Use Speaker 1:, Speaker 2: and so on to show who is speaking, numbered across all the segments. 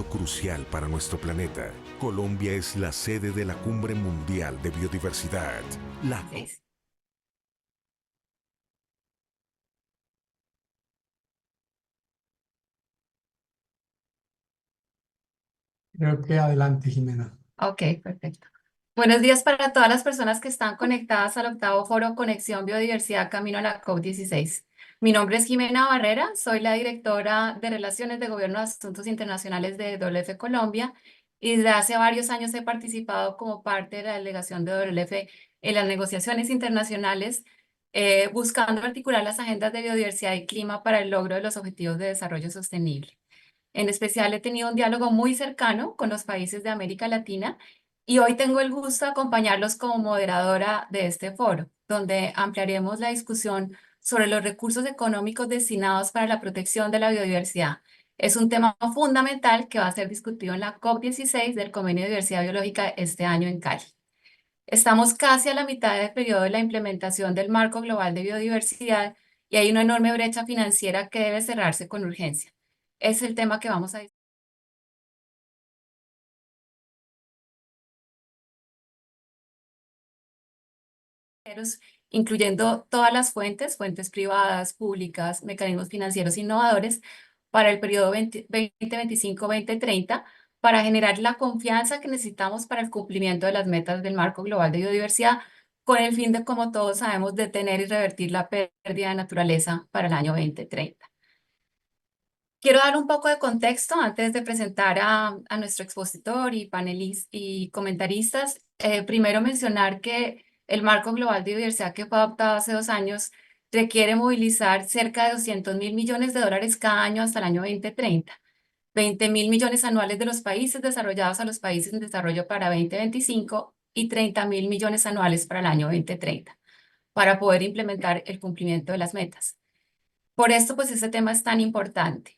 Speaker 1: crucial para nuestro planeta. Colombia es la sede de la Cumbre Mundial de Biodiversidad. La
Speaker 2: Seis.
Speaker 3: Creo que adelante, Jimena.
Speaker 2: Ok, perfecto. Buenos días para todas las personas que están conectadas al octavo foro Conexión Biodiversidad Camino a la COP16. Mi nombre es Jimena Barrera, soy la directora de Relaciones de Gobierno de Asuntos Internacionales de WF Colombia y desde hace varios años he participado como parte de la delegación de WF en las negociaciones internacionales buscando articular las agendas de biodiversidad y clima para el logro de los objetivos de desarrollo sostenible. En especial, he tenido un diálogo muy cercano con los países de América Latina y hoy tengo el gusto de acompañarlos como moderadora de este foro, donde ampliaremos la discusión sobre los recursos económicos destinados para la protección de la biodiversidad. Es un tema fundamental que va a ser discutido en la COP16 del Convenio de Diversidad Biológica este año en Cali. Estamos casi a la mitad del periodo de la implementación del Marco Global de Biodiversidad y hay una enorme brecha financiera que debe cerrarse con urgencia. Es el tema que vamos a discutir, incluyendo todas las fuentes privadas, públicas, mecanismos financieros innovadores para el periodo 2025-2030, para generar la confianza que necesitamos para el cumplimiento de las metas del Marco Global de Biodiversidad, con el fin de, como todos sabemos, detener y revertir la pérdida de naturaleza para el año 2030. Quiero dar un poco de contexto antes de presentar a nuestro expositor y panelistas y comentaristas. Primero mencionar que el Marco Global de Biodiversidad que fue adoptado hace 2 años requiere movilizar cerca de 200.000 millones de dólares cada año hasta el año 2030, 20.000 millones anuales de los países desarrollados a los países en desarrollo para 2025 y 30.000 millones anuales para el año 2030 para poder implementar el cumplimiento de las metas. Por esto, pues, este tema es tan importante.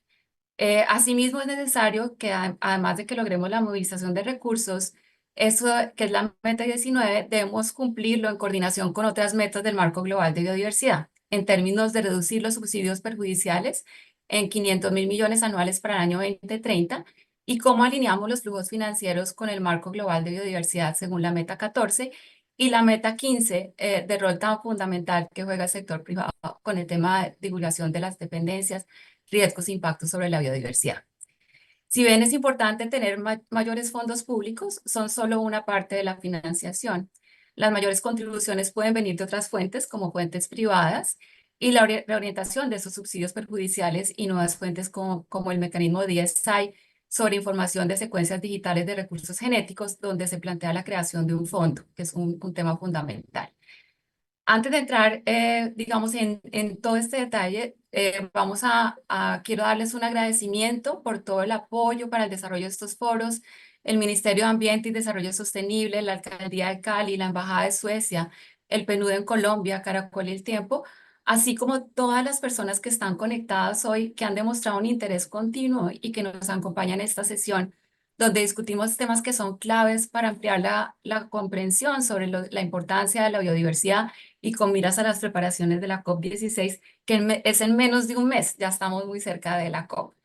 Speaker 2: Asimismo, es necesario que además de que logremos la movilización de recursos, eso que es la meta 19, debemos cumplirlo en coordinación con otras metas del Marco Global de Biodiversidad, en términos de reducir los subsidios perjudiciales en 500.000 millones anuales para el año 2030 y cómo alineamos los flujos financieros con el Marco Global de Biodiversidad según la meta 14 y la meta 15 de rol tan fundamental que juega el sector privado con el tema de divulgación de las dependencias, riesgos e impactos sobre la biodiversidad. Si bien es importante tener mayores fondos públicos, son solo una parte de la financiación. Las mayores contribuciones pueden venir de otras fuentes, como fuentes privadas, y la reorientación de esos subsidios perjudiciales y nuevas fuentes como el mecanismo de DSI sobre información de secuencias digitales de recursos genéticos, donde se plantea la creación de un fondo, que es un tema fundamental. Antes de entrar, digamos, en todo este detalle, quiero darles un agradecimiento por todo el apoyo para el desarrollo de estos foros, el Ministerio de Ambiente y Desarrollo Sostenible, la Alcaldía de Cali, la Embajada de Suecia, el PNUD en Colombia, Caracol y El Tiempo, así como todas las personas que están conectadas hoy, que han demostrado un interés continuo y que nos acompañan en esta sesión, donde discutimos temas que son claves para ampliar la comprensión sobre la importancia de la biodiversidad y con miras a las preparaciones de la COP16, que es en menos de un mes, ya estamos muy cerca de la COP.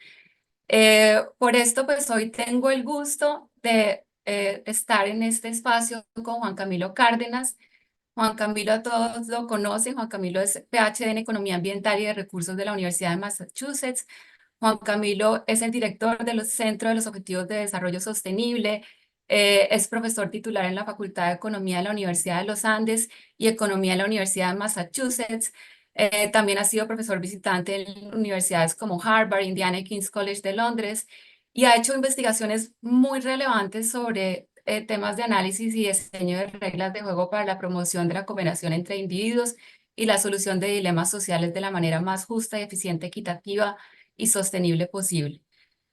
Speaker 2: Por esto, pues hoy tengo el gusto de estar en este espacio con Juan Camilo Cárdenas. Juan Camilo a todos lo conocen, Juan Camilo es PhD en Economía Ambiental y de Recursos de la Universidad de Massachusetts. Juan Camilo es el director del Centro de los Objetivos de Desarrollo Sostenible, es profesor titular en la Facultad de Economía de la Universidad de los Andes y Economía de la Universidad de Massachusetts. También ha sido profesor visitante en universidades como Harvard, Indiana y King's College de Londres y ha hecho investigaciones muy relevantes sobre temas de análisis y diseño de reglas de juego para la promoción de la cooperación entre individuos y la solución de dilemas sociales de la manera más justa y eficiente, equitativa y sostenible posible.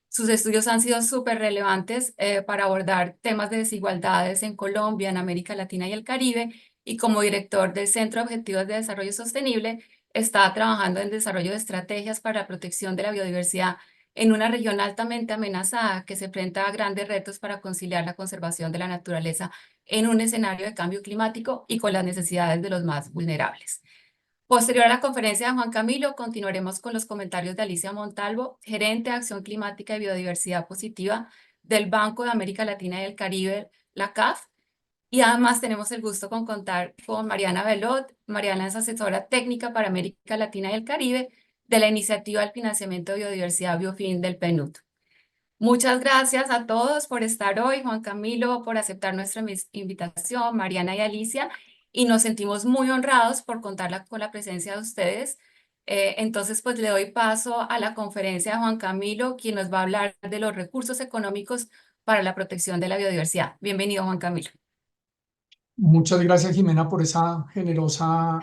Speaker 2: Sus estudios han sido súper relevantes para abordar temas de desigualdades en Colombia, en América Latina y el Caribe, y como director del Centro de Objetivos de Desarrollo Sostenible, está trabajando en desarrollo de estrategias para la protección de la biodiversidad en una región altamente amenazada que se enfrenta a grandes retos para conciliar la conservación de la naturaleza en un escenario de cambio climático y con las necesidades de los más vulnerables. Posterior a la conferencia de Juan Camilo, continuaremos con los comentarios de Alicia Montalvo, gerente de Acción Climática y Biodiversidad Positiva del Banco de América Latina y el Caribe, la CAF. Y además tenemos el gusto con contar con Mariana Belot. Mariana es asesora técnica para América Latina y el Caribe de la Iniciativa del Financiamiento de Biodiversidad Biofin del PNUD. Muchas gracias a todos por estar hoy, Juan Camilo, por aceptar nuestra invitación, Mariana y Alicia, y nos sentimos muy honrados por contar con la presencia de ustedes. Entonces, pues le doy paso a la conferencia de Juan Camilo, quien nos va a hablar de los recursos económicos para la protección de la biodiversidad. Bienvenido, Juan Camilo.
Speaker 3: Muchas gracias, Jimena, por esa generosa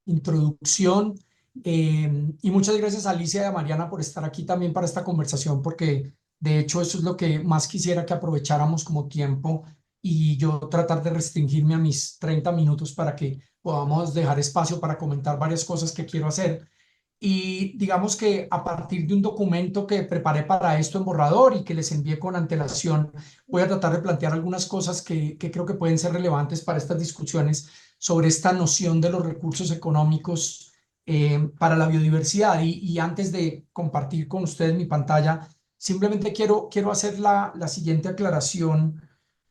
Speaker 3: introducción. Y muchas gracias a Alicia y a Mariana por estar aquí también para esta conversación, porque de hecho eso es lo que más quisiera que aprovecháramos como tiempo y yo tratar de restringirme a mis 30 minutos para que podamos dejar espacio para comentar varias cosas que quiero hacer. Y digamos que a partir de un documento que preparé para esto en borrador y que les envié con antelación, voy a tratar de plantear algunas cosas que creo que pueden ser relevantes para estas discusiones sobre esta noción de los recursos económicos para la biodiversidad. Y antes de compartir con ustedes mi pantalla, simplemente quiero hacer la siguiente aclaración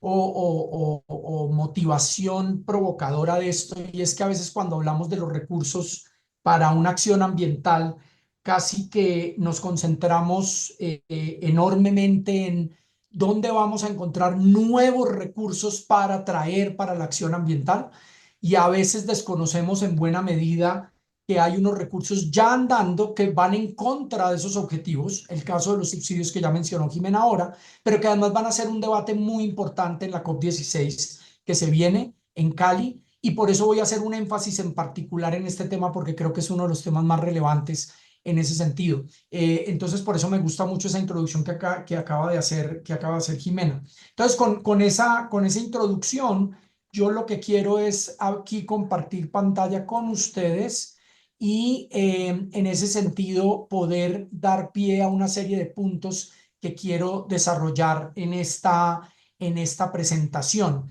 Speaker 3: o motivación provocadora de esto, y es que a veces cuando hablamos de los recursos para una acción ambiental, casi que nos concentramos enormemente en dónde vamos a encontrar nuevos recursos para traer para la acción ambiental, y a veces desconocemos en buena medida que hay unos recursos ya andando que van en contra de esos objetivos, el caso de los subsidios que ya mencionó Jimena ahora, pero que además van a ser un debate muy importante en la COP16 que se viene en Cali. Y por eso voy a hacer un énfasis en particular en este tema, porque creo que es uno de los temas más relevantes en ese sentido. Entonces, por eso me gusta mucho esa introducción que acaba de hacer Jimena. Entonces, con esa introducción, yo lo que quiero es aquí compartir pantalla con ustedes y en ese sentido poder dar pie a una serie de puntos que quiero desarrollar en esta presentación.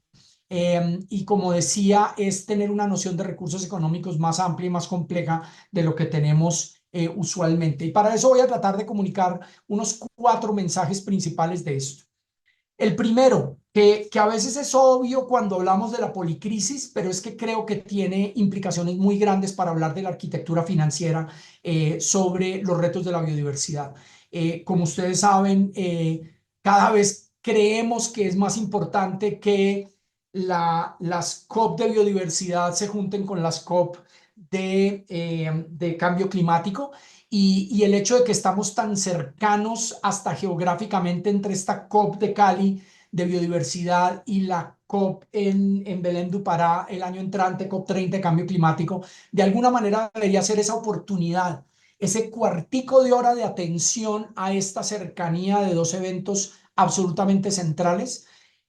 Speaker 3: Y como decía, es tener una noción de recursos económicos más amplia y más compleja de lo que tenemos usualmente. Y para eso voy a tratar de comunicar unos 4 mensajes principales de esto. El primero, que a veces es obvio cuando hablamos de la policrisis, pero es que creo que tiene implicaciones muy grandes para hablar de la arquitectura financiera sobre los retos de la biodiversidad. Como ustedes saben, cada vez creemos que es más importante que las COP de biodiversidad se junten con las COP de cambio climático, y el hecho de que estamos tan cercanos hasta geográficamente entre esta COP de Cali de biodiversidad y la COP en Belém do Pará el año entrante, COP 30 de cambio climático, de alguna manera debería ser esa oportunidad, ese cuartico de hora de atención a esta cercanía de 2 eventos absolutamente centrales,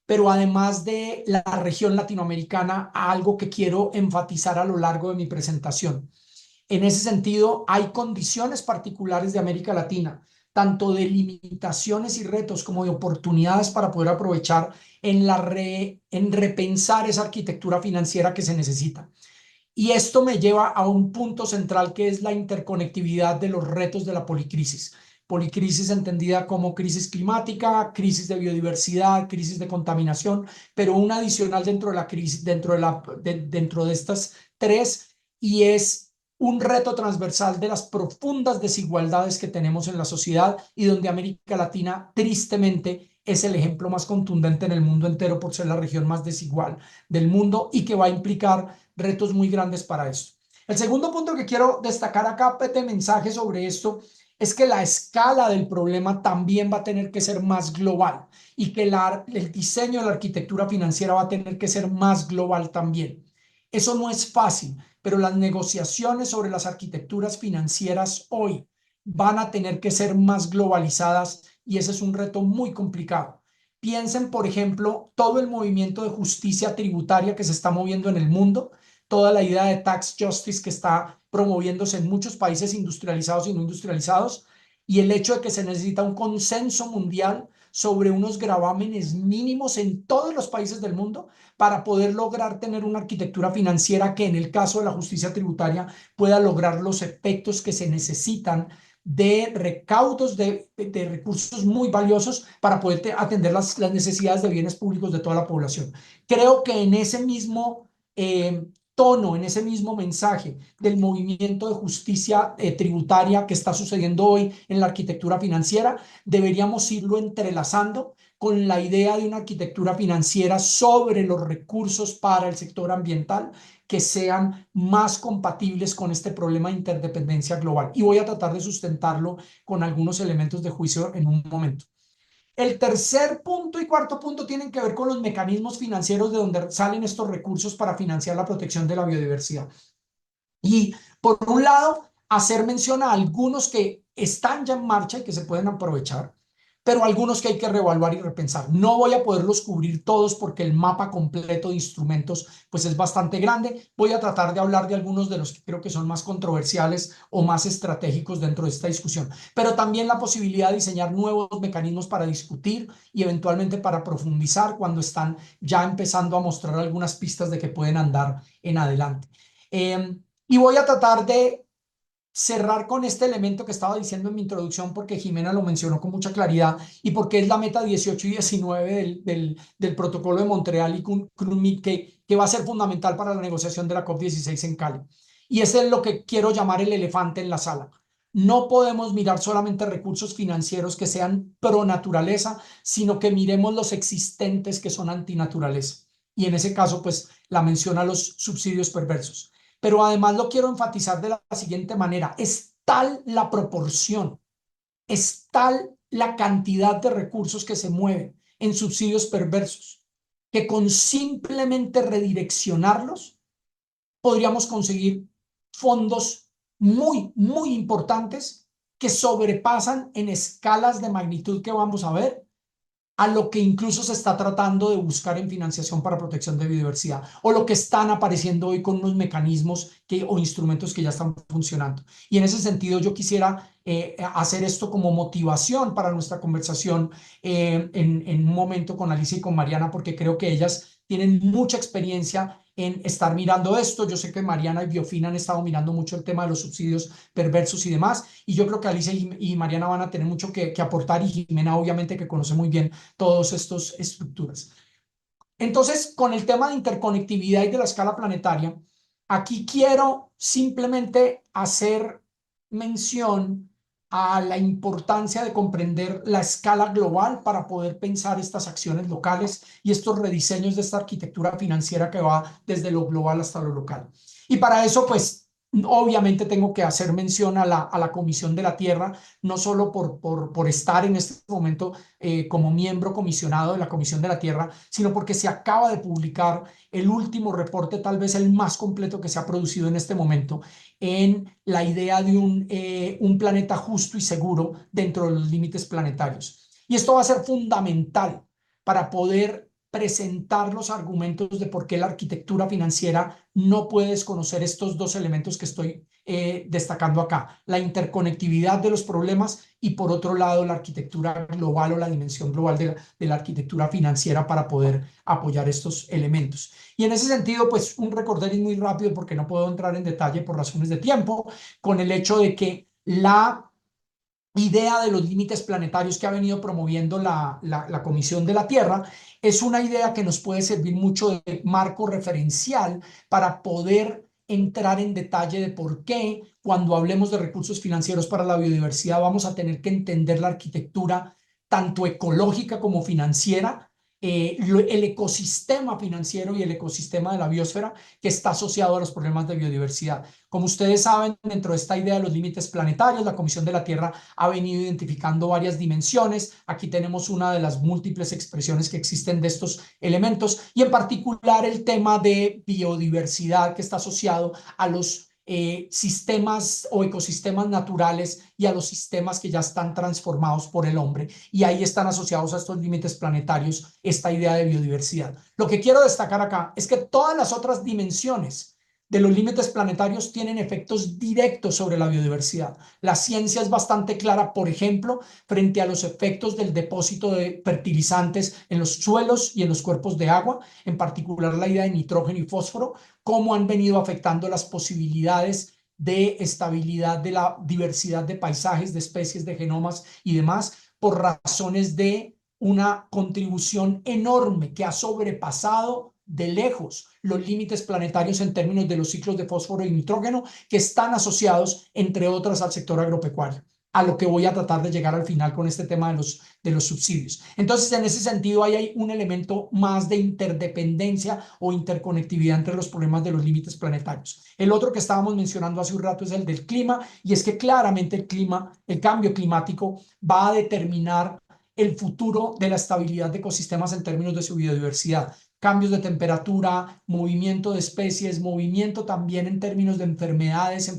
Speaker 3: pero además de la región latinoamericana, algo que quiero enfatizar a lo largo de mi presentación. En ese sentido, hay condiciones particulares de América Latina, tanto de limitaciones y retos como de oportunidades para poder aprovechar en repensar esa arquitectura financiera que se necesita. Y esto me lleva a un punto central, que es la interconectividad de los retos de la policrisis. Policrisis entendida como crisis climática, crisis de biodiversidad, crisis de contaminación, pero una adicional dentro de la crisis, dentro de estas 3, y es un reto transversal de las profundas desigualdades que tenemos en la sociedad, y donde América Latina tristemente es el ejemplo más contundente en el mundo entero por ser la región más desigual del mundo, y que va a implicar retos muy grandes para esto. El segundo punto que quiero destacar acá de mensaje sobre esto es que la escala del problema también va a tener que ser más global, y que el diseño de la arquitectura financiera va a tener que ser más global también. Eso no es fácil, pero las negociaciones sobre las arquitecturas financieras hoy van a tener que ser más globalizadas, y ese es un reto muy complicado. Piensen, por ejemplo, todo el movimiento de justicia tributaria que se está moviendo en el mundo, toda la idea de tax justice que está promoviéndose en muchos países industrializados y no industrializados, y el hecho de que se necesita un consenso mundial sobre unos gravámenes mínimos en todos los países del mundo para poder lograr tener una arquitectura financiera que en el caso de la justicia tributaria pueda lograr los efectos que se necesitan de recaudos de recursos muy valiosos para poder atender las necesidades de bienes públicos de toda la población. Creo que en ese mismo tono, en ese mismo mensaje del movimiento de justicia tributaria que está sucediendo hoy en la arquitectura financiera, deberíamos irlo entrelazando con la idea de una arquitectura financiera sobre los recursos para el sector ambiental que sean más compatibles con este problema de interdependencia global. Y voy a tratar de sustentarlo con algunos elementos de juicio en un momento. El tercer punto y cuarto punto tienen que ver con los mecanismos financieros de donde salen estos recursos para financiar la protección de la biodiversidad. Y por un lado, hacer mención a algunos que están ya en marcha y que se pueden aprovechar, pero algunos que hay que reevaluar y repensar. No voy a poderlos cubrir todos porque el mapa completo de instrumentos pues es bastante grande. Voy a tratar de hablar de algunos de los que creo que son más controversiales o más estratégicos dentro de esta discusión, pero también la posibilidad de diseñar nuevos mecanismos para discutir y eventualmente para profundizar cuando están ya empezando a mostrar algunas pistas de que pueden andar en adelante. Y voy a tratar de cerrar con este elemento que estaba diciendo en mi introducción porque Jimena lo mencionó con mucha claridad y porque es la meta 18 y 19 del protocolo de Montreal y CNUMIC que va a ser fundamental para la negociación de la COP16 en Cali. Y ese es lo que quiero llamar el elefante en la sala. No podemos mirar solamente recursos financieros que sean pro naturaleza, sino que miremos los existentes que son antinaturaleza. Y en ese caso, pues, la mención a los subsidios perversos. Pero además lo quiero enfatizar de la siguiente manera. Es tal la proporción, es tal la cantidad de recursos que se mueven en subsidios perversos, que con simplemente redireccionarlos podríamos conseguir fondos muy, muy importantes que sobrepasan en escalas de magnitud que vamos a ver a lo que incluso se está tratando de buscar en financiación para protección de biodiversidad o lo que están apareciendo hoy con unos mecanismos o instrumentos que ya están funcionando. Y en ese sentido yo quisiera hacer esto como motivación para nuestra conversación en un momento con Alicia y con Mariana, porque creo que ellas tienen mucha experiencia en estar mirando esto. Yo sé que Mariana y Biofina han estado mirando mucho el tema de los subsidios perversos y demás, y yo creo que Alicia y Mariana van a tener mucho que aportar, y Jimena obviamente que conoce muy bien todas estas estructuras. Entonces, con el tema de interconectividad y de la escala planetaria, aquí quiero simplemente hacer mención a la importancia de comprender la escala global para poder pensar estas acciones locales y estos rediseños de esta arquitectura financiera que va desde lo global hasta lo local. Y para eso, pues, obviamente tengo que hacer mención a la Comisión de la Tierra, no solo por estar en este momento como miembro comisionado de la Comisión de la Tierra, sino porque se acaba de publicar el último reporte, tal vez el más completo que se ha producido en este momento, en la idea de un planeta justo y seguro dentro de los límites planetarios. Y esto va a ser fundamental para poder presentar los argumentos de por qué la arquitectura financiera no puede desconocer estos dos elementos que estoy destacando acá: la interconectividad de los problemas y, por otro lado, la arquitectura global o la dimensión global de la arquitectura financiera para poder apoyar estos elementos. Y en ese sentido, pues un recorderis muy rápido, porque no puedo entrar en detalle por razones de tiempo, con el hecho de que la idea de los límites planetarios que ha venido promoviendo la Comisión de la Tierra es una idea que nos puede servir mucho de marco referencial para poder entrar en detalle de por qué cuando hablemos de recursos financieros para la biodiversidad vamos a tener que entender la arquitectura tanto ecológica como financiera, el ecosistema financiero y el ecosistema de la biosfera que está asociado a los problemas de biodiversidad. Como ustedes saben, dentro de esta idea de los límites planetarios, la Comisión de la Tierra ha venido identificando varias dimensiones. Aquí tenemos una de las múltiples expresiones que existen de estos elementos, y en particular el tema de biodiversidad que está asociado a los sistemas o ecosistemas naturales y a los sistemas que ya están transformados por el hombre, y ahí están asociados a estos límites planetarios esta idea de biodiversidad. Lo que quiero destacar acá es que todas las otras dimensiones de los límites planetarios tienen efectos directos sobre la biodiversidad. La ciencia es bastante clara, por ejemplo, frente a los efectos del depósito de fertilizantes en los suelos y en los cuerpos de agua, en particular la ida de nitrógeno y fósforo, cómo han venido afectando las posibilidades de estabilidad de la diversidad de paisajes, de especies, de genomas y demás, por razones de una contribución enorme que ha sobrepasado de lejos los límites planetarios en términos de los ciclos de fósforo y nitrógeno que están asociados, entre otras, al sector agropecuario, a lo que voy a tratar de llegar al final con este tema de los subsidios. Entonces, en ese sentido, hay un elemento más de interdependencia o interconectividad entre los problemas de los límites planetarios. El otro que estábamos mencionando hace un rato es el del clima, y es que claramente el cambio climático va a determinar el futuro de la estabilidad de ecosistemas en términos de su biodiversidad. Cambios de temperatura, movimiento de especies, movimiento también en términos de enfermedades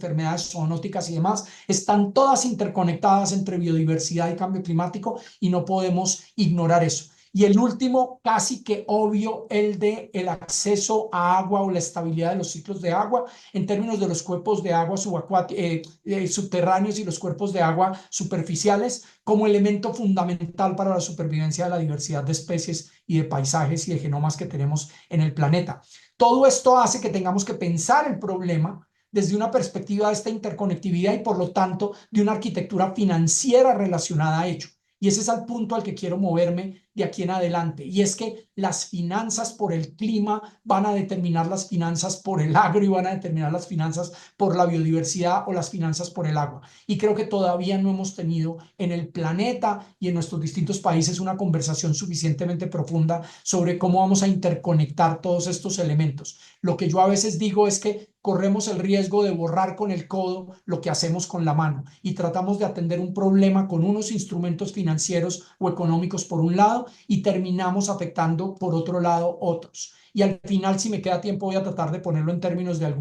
Speaker 3: zoonóticas y demás, están todas interconectadas entre biodiversidad y cambio climático y no podemos ignorar eso. Y el último, casi que obvio, el de el acceso a agua o la estabilidad de los ciclos de agua en términos de los cuerpos de agua subterráneos y los cuerpos de agua superficiales como elemento fundamental para la supervivencia de la diversidad de especies y de paisajes y de genomas que tenemos en el planeta. Todo esto hace que tengamos que pensar el problema desde una perspectiva de esta interconectividad y por lo tanto de una arquitectura financiera relacionada a ello. Y ese es el punto al que quiero moverme de aquí en adelante. Y es que las finanzas por el clima van a determinar las finanzas por el agro y van a determinar las finanzas por la biodiversidad o las finanzas por el agua. Y creo que todavía no hemos tenido en el planeta y en nuestros distintos países una conversación suficientemente profunda sobre cómo vamos a interconectar todos estos elementos. Lo que yo a veces digo es que corremos el riesgo de borrar con el codo lo que hacemos con la mano y tratamos de atender un problema con unos instrumentos financieros o económicos por un lado y terminamos afectando por otro lado otros. Y al final, si me queda tiempo, voy a tratar de ponerlo en términos de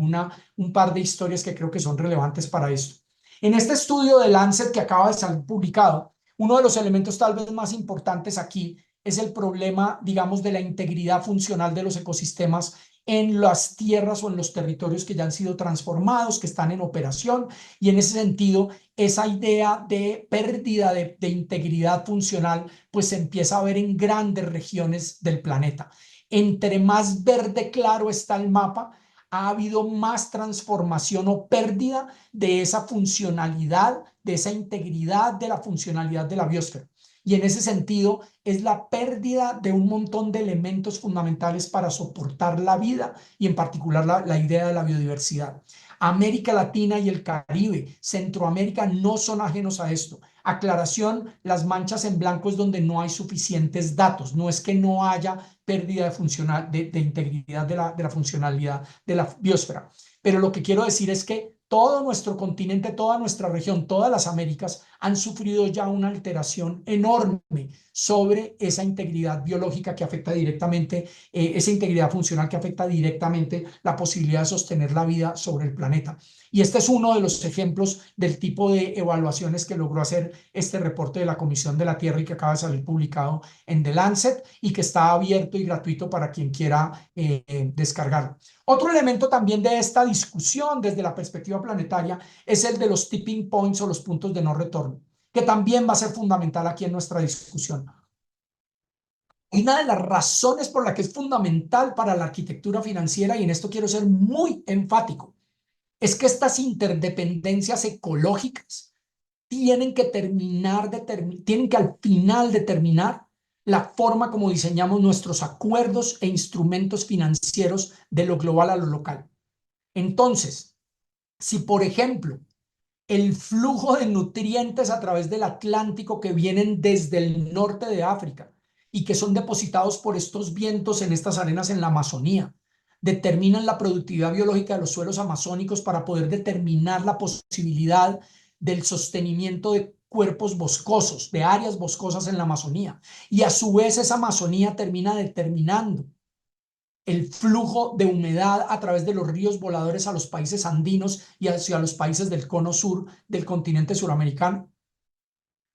Speaker 3: un par de historias que creo que son relevantes para esto. En este estudio de Lancet que acaba de salir publicado, uno de los elementos tal vez más importantes aquí es el problema, digamos, de la integridad funcional de los ecosistemas en las tierras o en los territorios que ya han sido transformados, que están en operación, y en ese sentido, esa idea de pérdida de integridad funcional, pues se empieza a ver en grandes regiones del planeta. Entre más verde claro está el mapa, ha habido más transformación o pérdida de esa funcionalidad, de esa integridad de la funcionalidad de la biosfera. Y en ese sentido es la pérdida de un montón de elementos fundamentales para soportar la vida y en particular la idea de la biodiversidad. América Latina y el Caribe, Centroamérica no son ajenos a esto. Aclaración, las manchas en blanco es donde no hay suficientes datos, no es que no haya pérdida de integridad de la funcionalidad de la biosfera. Pero lo que quiero decir es que todo nuestro continente, toda nuestra región, todas las Américas han sufrido ya una alteración enorme sobre esa integridad biológica que afecta directamente, esa integridad funcional que afecta directamente la posibilidad de sostener la vida sobre el planeta. Y este es uno de los ejemplos del tipo de evaluaciones que logró hacer este reporte de la Comisión de la Tierra y que acaba de salir publicado en The Lancet y que está abierto y gratuito para quien quiera descargarlo. Otro elemento también de esta discusión desde la perspectiva planetaria es el de los tipping points o los puntos de no retorno, que también va a ser fundamental aquí en nuestra discusión. Y una de las razones por la que es fundamental para la arquitectura financiera, y en esto quiero ser muy enfático, es que estas interdependencias ecológicas tienen que al final determinar la forma como diseñamos nuestros acuerdos e instrumentos financieros de lo global a lo local. Entonces, si por ejemplo el flujo de nutrientes a través del Atlántico que vienen desde el norte de África y que son depositados por estos vientos en estas arenas en la Amazonía, determinan la productividad biológica de los suelos amazónicos para poder determinar la posibilidad del sostenimiento de cuerpos boscosos, de áreas boscosas en la Amazonía. Y a su vez esa Amazonía termina determinando el flujo de humedad a través de los ríos voladores a los países andinos y hacia los países del cono sur del continente suramericano.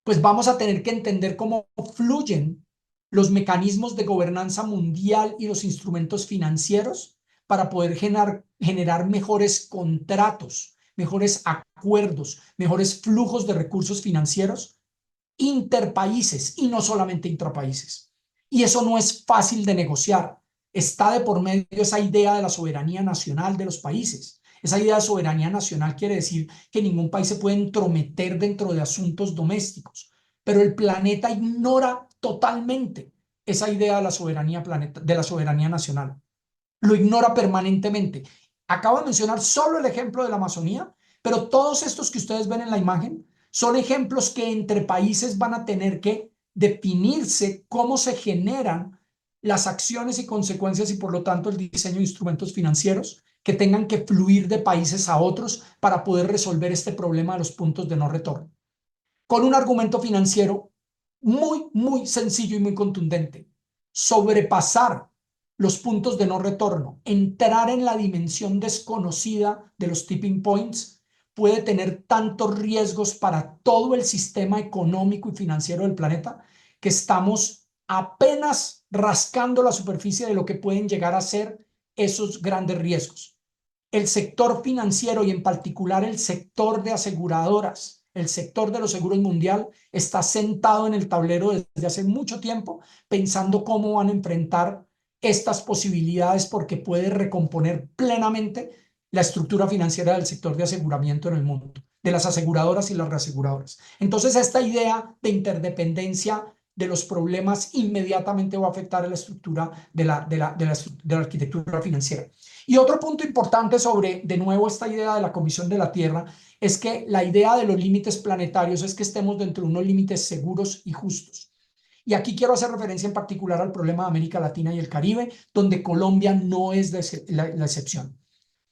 Speaker 3: Pues vamos a tener que entender cómo fluyen los mecanismos de gobernanza mundial y los instrumentos financieros para poder generar mejores contratos, mejores acuerdos, mejores flujos de recursos financieros interpaíses y no solamente intrapaíses. Y eso no es fácil de negociar. Está de por medio esa idea de la soberanía nacional de los países. Esa idea de soberanía nacional quiere decir que ningún país se puede entrometer dentro de asuntos domésticos, pero el planeta ignora totalmente esa idea de la soberanía nacional. Lo ignora permanentemente. Acabo de mencionar solo el ejemplo de la Amazonía, pero todos estos que ustedes ven en la imagen son ejemplos que entre países van a tener que definirse cómo se generan las acciones y consecuencias y por lo tanto el diseño de instrumentos financieros que tengan que fluir de países a otros para poder resolver este problema de los puntos de no retorno. Con un argumento financiero muy sencillo y muy contundente. Sobrepasar los puntos de no retorno, entrar en la dimensión desconocida de los tipping points, puede tener tantos riesgos para todo el sistema económico y financiero del planeta que estamos apenas rascando la superficie de lo que pueden llegar a ser esos grandes riesgos. El sector financiero y en particular el sector de aseguradoras, el sector de los seguros mundial, está sentado en el tablero desde hace mucho tiempo pensando cómo van a enfrentar estas posibilidades porque puede recomponer plenamente la estructura financiera del sector de aseguramiento en el mundo, de las aseguradoras y las reaseguradoras. Entonces, esta idea de interdependencia de los problemas inmediatamente va a afectar a la estructura de la arquitectura financiera. Y otro punto importante sobre, de nuevo, esta idea de la Comisión de la Tierra es que la idea de los límites planetarios es que estemos dentro de unos límites seguros y justos. Y aquí quiero hacer referencia en particular al problema de América Latina y el Caribe, donde Colombia no es la excepción.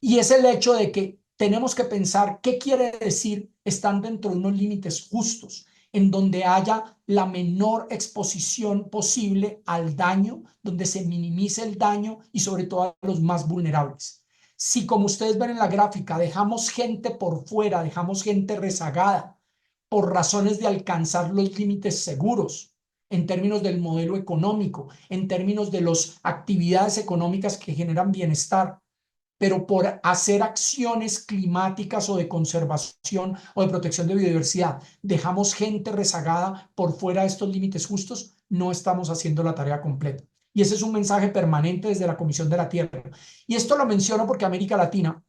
Speaker 3: Y es el hecho de que tenemos que pensar qué quiere decir estar dentro de unos límites justos, en donde haya la menor exposición posible al daño, donde se minimice el daño y sobre todo a los más vulnerables. Si, como ustedes ven en la gráfica, dejamos gente por fuera, dejamos gente rezagada por razones de alcanzar los límites seguros, en términos del modelo económico, en términos de las actividades económicas que generan bienestar, pero por hacer acciones climáticas o de conservación o de protección de biodiversidad, dejamos gente rezagada por fuera de estos límites justos, no estamos haciendo la tarea completa. Y ese es un mensaje permanente desde la Comisión de la Tierra. Y esto lo menciono porque América Latina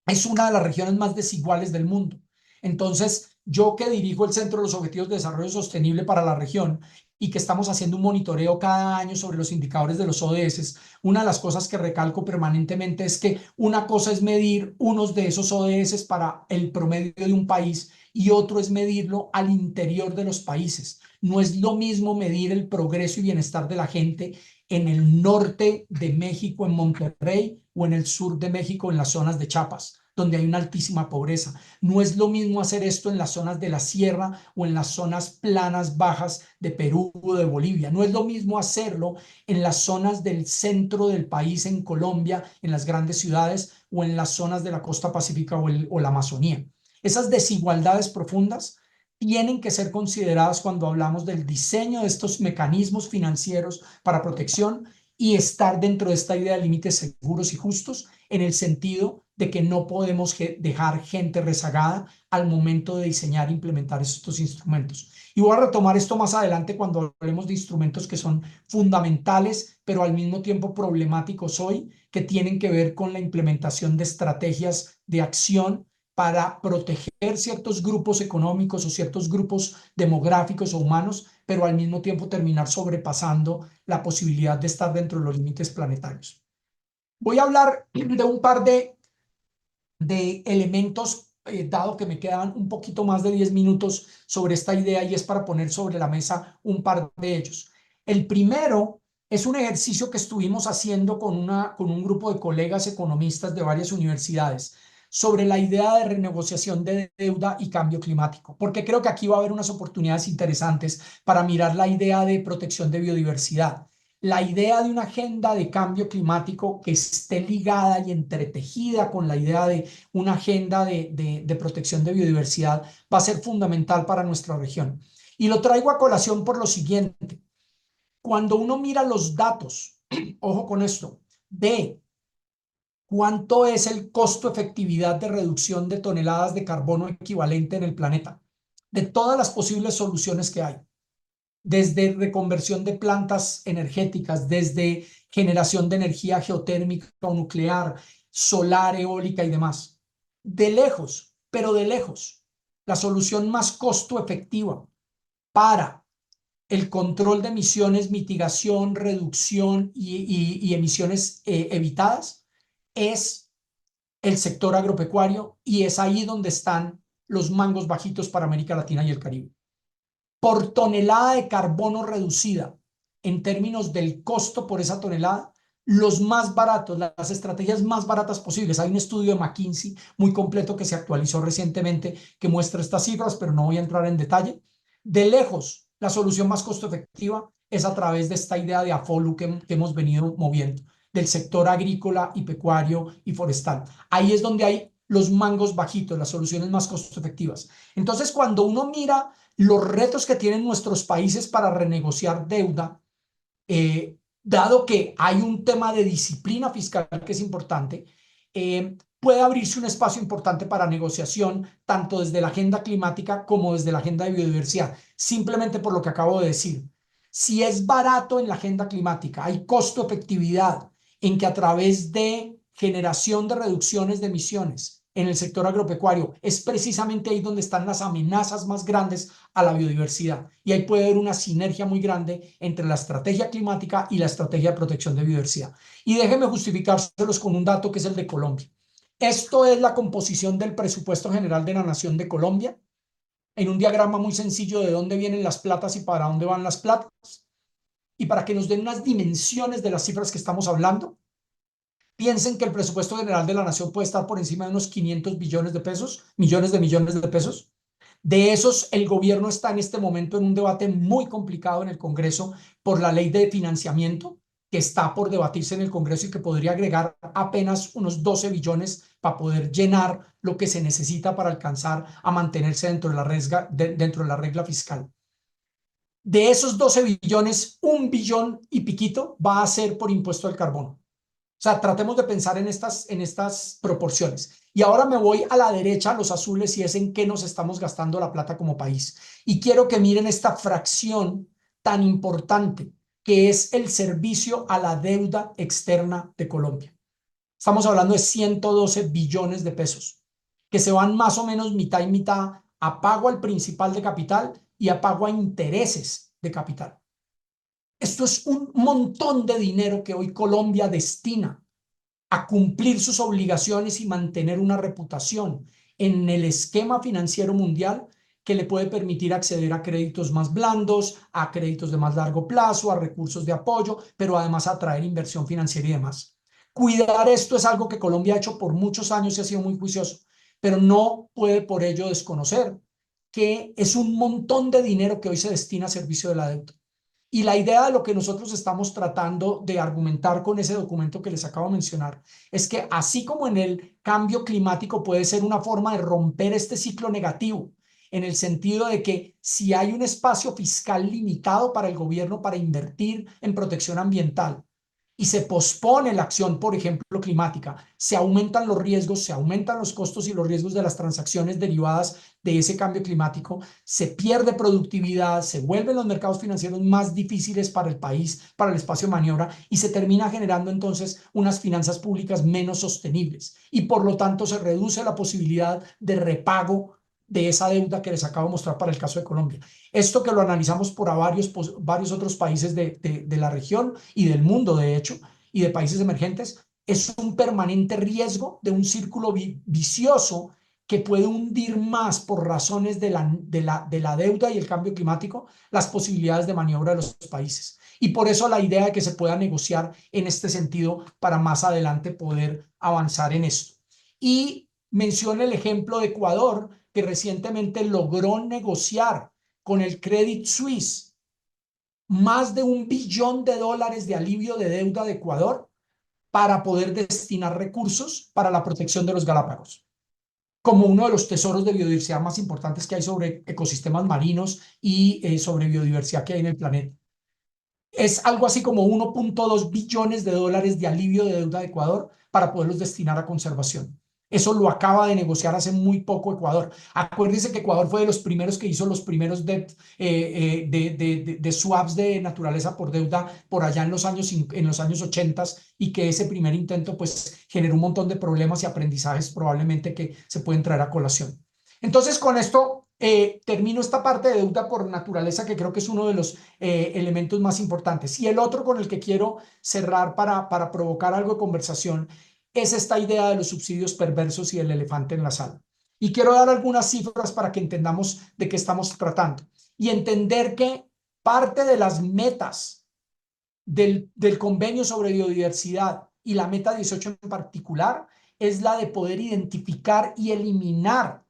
Speaker 3: es una de las regiones más desiguales del mundo. Entonces, yo que dirijo el Centro de los Objetivos de Desarrollo Sostenible para la región y que estamos haciendo un monitoreo cada año sobre los indicadores de los ODS, una de las cosas que recalco permanentemente es que una cosa es medir unos de esos ODS para el promedio de un país y otro es medirlo al interior de los países. No es lo mismo medir el progreso y bienestar de la gente en el norte de México, en Monterrey, o en el sur de México, en las zonas de Chiapas, donde hay una altísima pobreza. No es lo mismo hacer esto en las zonas de la sierra o en las zonas planas bajas de Perú o de Bolivia. No es lo mismo hacerlo en las zonas del centro del país, en Colombia, en las grandes ciudades, o en las zonas de la costa pacífica o la Amazonía. Esas desigualdades profundas tienen que ser consideradas cuando hablamos del diseño de estos mecanismos financieros para protección y estar dentro de esta idea de límites seguros y justos, en el sentido de que no podemos dejar gente rezagada al momento de diseñar e implementar estos instrumentos. Y voy a retomar esto más adelante cuando hablemos de instrumentos que son fundamentales, pero al mismo tiempo problemáticos hoy, que tienen que ver con la implementación de estrategias de acción para proteger ciertos grupos económicos o ciertos grupos demográficos o humanos, pero al mismo tiempo terminar sobrepasando la posibilidad de estar dentro de los límites planetarios. Voy a hablar de un par de elementos, dado que me quedan un poquito más de 10 minutos sobre esta idea, y es para poner sobre la mesa un par de ellos. El primero es un ejercicio que estuvimos haciendo con un grupo de colegas economistas de varias universidades sobre la idea de renegociación de deuda y cambio climático, porque creo que aquí va a haber unas oportunidades interesantes para mirar la idea de protección de biodiversidad. La idea de una agenda de cambio climático que esté ligada y entretejida con la idea de una agenda de protección de biodiversidad va a ser fundamental para nuestra región. Y lo traigo a colación por lo siguiente. Cuando uno mira los datos, ojo con esto, de ¿Cuánto es el costo efectividad de reducción de toneladas de carbono equivalente en el planeta? De todas las posibles soluciones que hay, desde reconversión de plantas energéticas, desde generación de energía geotérmica o nuclear, solar, eólica y demás. De lejos, pero de lejos, la solución más costo efectiva para el control de emisiones, mitigación, reducción y emisiones evitadas es el sector agropecuario, y es ahí donde están los mangos bajitos para América Latina y el Caribe. Por tonelada de carbono reducida, en términos del costo por esa tonelada, los más baratos, las estrategias más baratas posibles. Hay un estudio de McKinsey muy completo que se actualizó recientemente que muestra estas cifras, pero no voy a entrar en detalle. De lejos, la solución más costo efectiva es a través de esta idea de AFOLU que hemos venido moviendo, del sector agrícola y pecuario y forestal. Ahí es donde hay los mangos bajitos, las soluciones más costo efectivas. Entonces, cuando uno mira los retos que tienen nuestros países para renegociar deuda, dado que hay un tema de disciplina fiscal que es importante, puede abrirse un espacio importante para negociación, tanto desde la agenda climática como desde la agenda de biodiversidad, simplemente por lo que acabo de decir. Si es barato en la agenda climática, hay costo efectividad en que a través de generación de reducciones de emisiones en el sector agropecuario, es precisamente ahí donde están las amenazas más grandes a la biodiversidad. Y ahí puede haber una sinergia muy grande entre la estrategia climática y la estrategia de protección de biodiversidad. Y déjenme justificárselos con un dato que es el de Colombia. Esto es la composición del presupuesto general de la Nación de Colombia, en un diagrama muy sencillo de dónde vienen las platas y para dónde van las platas. Y para que nos den unas dimensiones de las cifras que estamos hablando, piensen que el presupuesto general de la Nación puede estar por encima de unos 500 billones de pesos, millones de pesos. De esos, el gobierno está en este momento en un debate muy complicado en el Congreso por la ley de financiamiento, que está por debatirse en el Congreso y que podría agregar apenas unos 12 billones para poder llenar lo que se necesita para alcanzar a mantenerse dentro de la regla fiscal. De esos 12 billones, 1 billón y piquito va a ser por impuesto al carbono. O sea, tratemos de pensar en estas proporciones. Y ahora me voy a la derecha, a los azules, y es en qué nos estamos gastando la plata como país. Y quiero que miren esta fracción tan importante que es el servicio a la deuda externa de Colombia. Estamos hablando de 112 billones de pesos, que se van más o menos mitad y mitad a pago al principal de capital y a pago a intereses de capital. Esto es un montón de dinero que hoy Colombia destina a cumplir sus obligaciones y mantener una reputación en el esquema financiero mundial que le puede permitir acceder a créditos más blandos, a créditos de más largo plazo, a recursos de apoyo, pero además a atraer inversión financiera y demás. Cuidar esto es algo que Colombia ha hecho por muchos años y ha sido muy juicioso, pero no puede por ello desconocer que es un montón de dinero que hoy se destina a servicio de la deuda. Y la idea de lo que nosotros estamos tratando de argumentar con ese documento que les acabo de mencionar es que así como en el cambio climático puede ser una forma de romper este ciclo negativo, en el sentido de que si hay un espacio fiscal limitado para el gobierno para invertir en protección ambiental y se pospone la acción, por ejemplo, climática, se aumentan los riesgos, se aumentan los costos y los riesgos de las transacciones derivadas de ese cambio climático, se pierde productividad, se vuelven los mercados financieros más difíciles para el país, para el espacio de maniobra, y se termina generando entonces unas finanzas públicas menos sostenibles. Y por lo tanto se reduce la posibilidad de repago de esa deuda que les acabo de mostrar para el caso de Colombia. Esto que lo analizamos por varios otros países de la región y del mundo, de hecho, y de países emergentes, es un permanente riesgo de un círculo vicioso que puede hundir más por razones de la deuda y el cambio climático las posibilidades de maniobra de los países. Y por eso la idea de que se pueda negociar en este sentido para más adelante poder avanzar en esto. Y menciono el ejemplo de Ecuador, que recientemente logró negociar con el Credit Suisse más de $1 billón de alivio de deuda de Ecuador para poder destinar recursos para la protección de los Galápagos, como uno de los tesoros de biodiversidad más importantes que hay sobre ecosistemas marinos y sobre biodiversidad que hay en el planeta. Es algo así como $1.2 billones de alivio de deuda de Ecuador para poderlos destinar a conservación. Eso lo acaba de negociar hace muy poco Ecuador. Acuérdense que Ecuador fue de los primeros que hizo los primeros de swaps de naturaleza por deuda por allá en los años 80 y que ese primer intento pues generó un montón de problemas y aprendizajes probablemente que se pueden traer a colación. Entonces con esto termino esta parte de deuda por naturaleza que creo que es uno de los elementos más importantes. Y el otro con el que quiero cerrar para provocar algo de conversación es esta idea de los subsidios perversos y el elefante en la sala. Y quiero dar algunas cifras para que entendamos de qué estamos tratando y entender que parte de las metas del convenio sobre biodiversidad y la meta 18 en particular es la de poder identificar y eliminar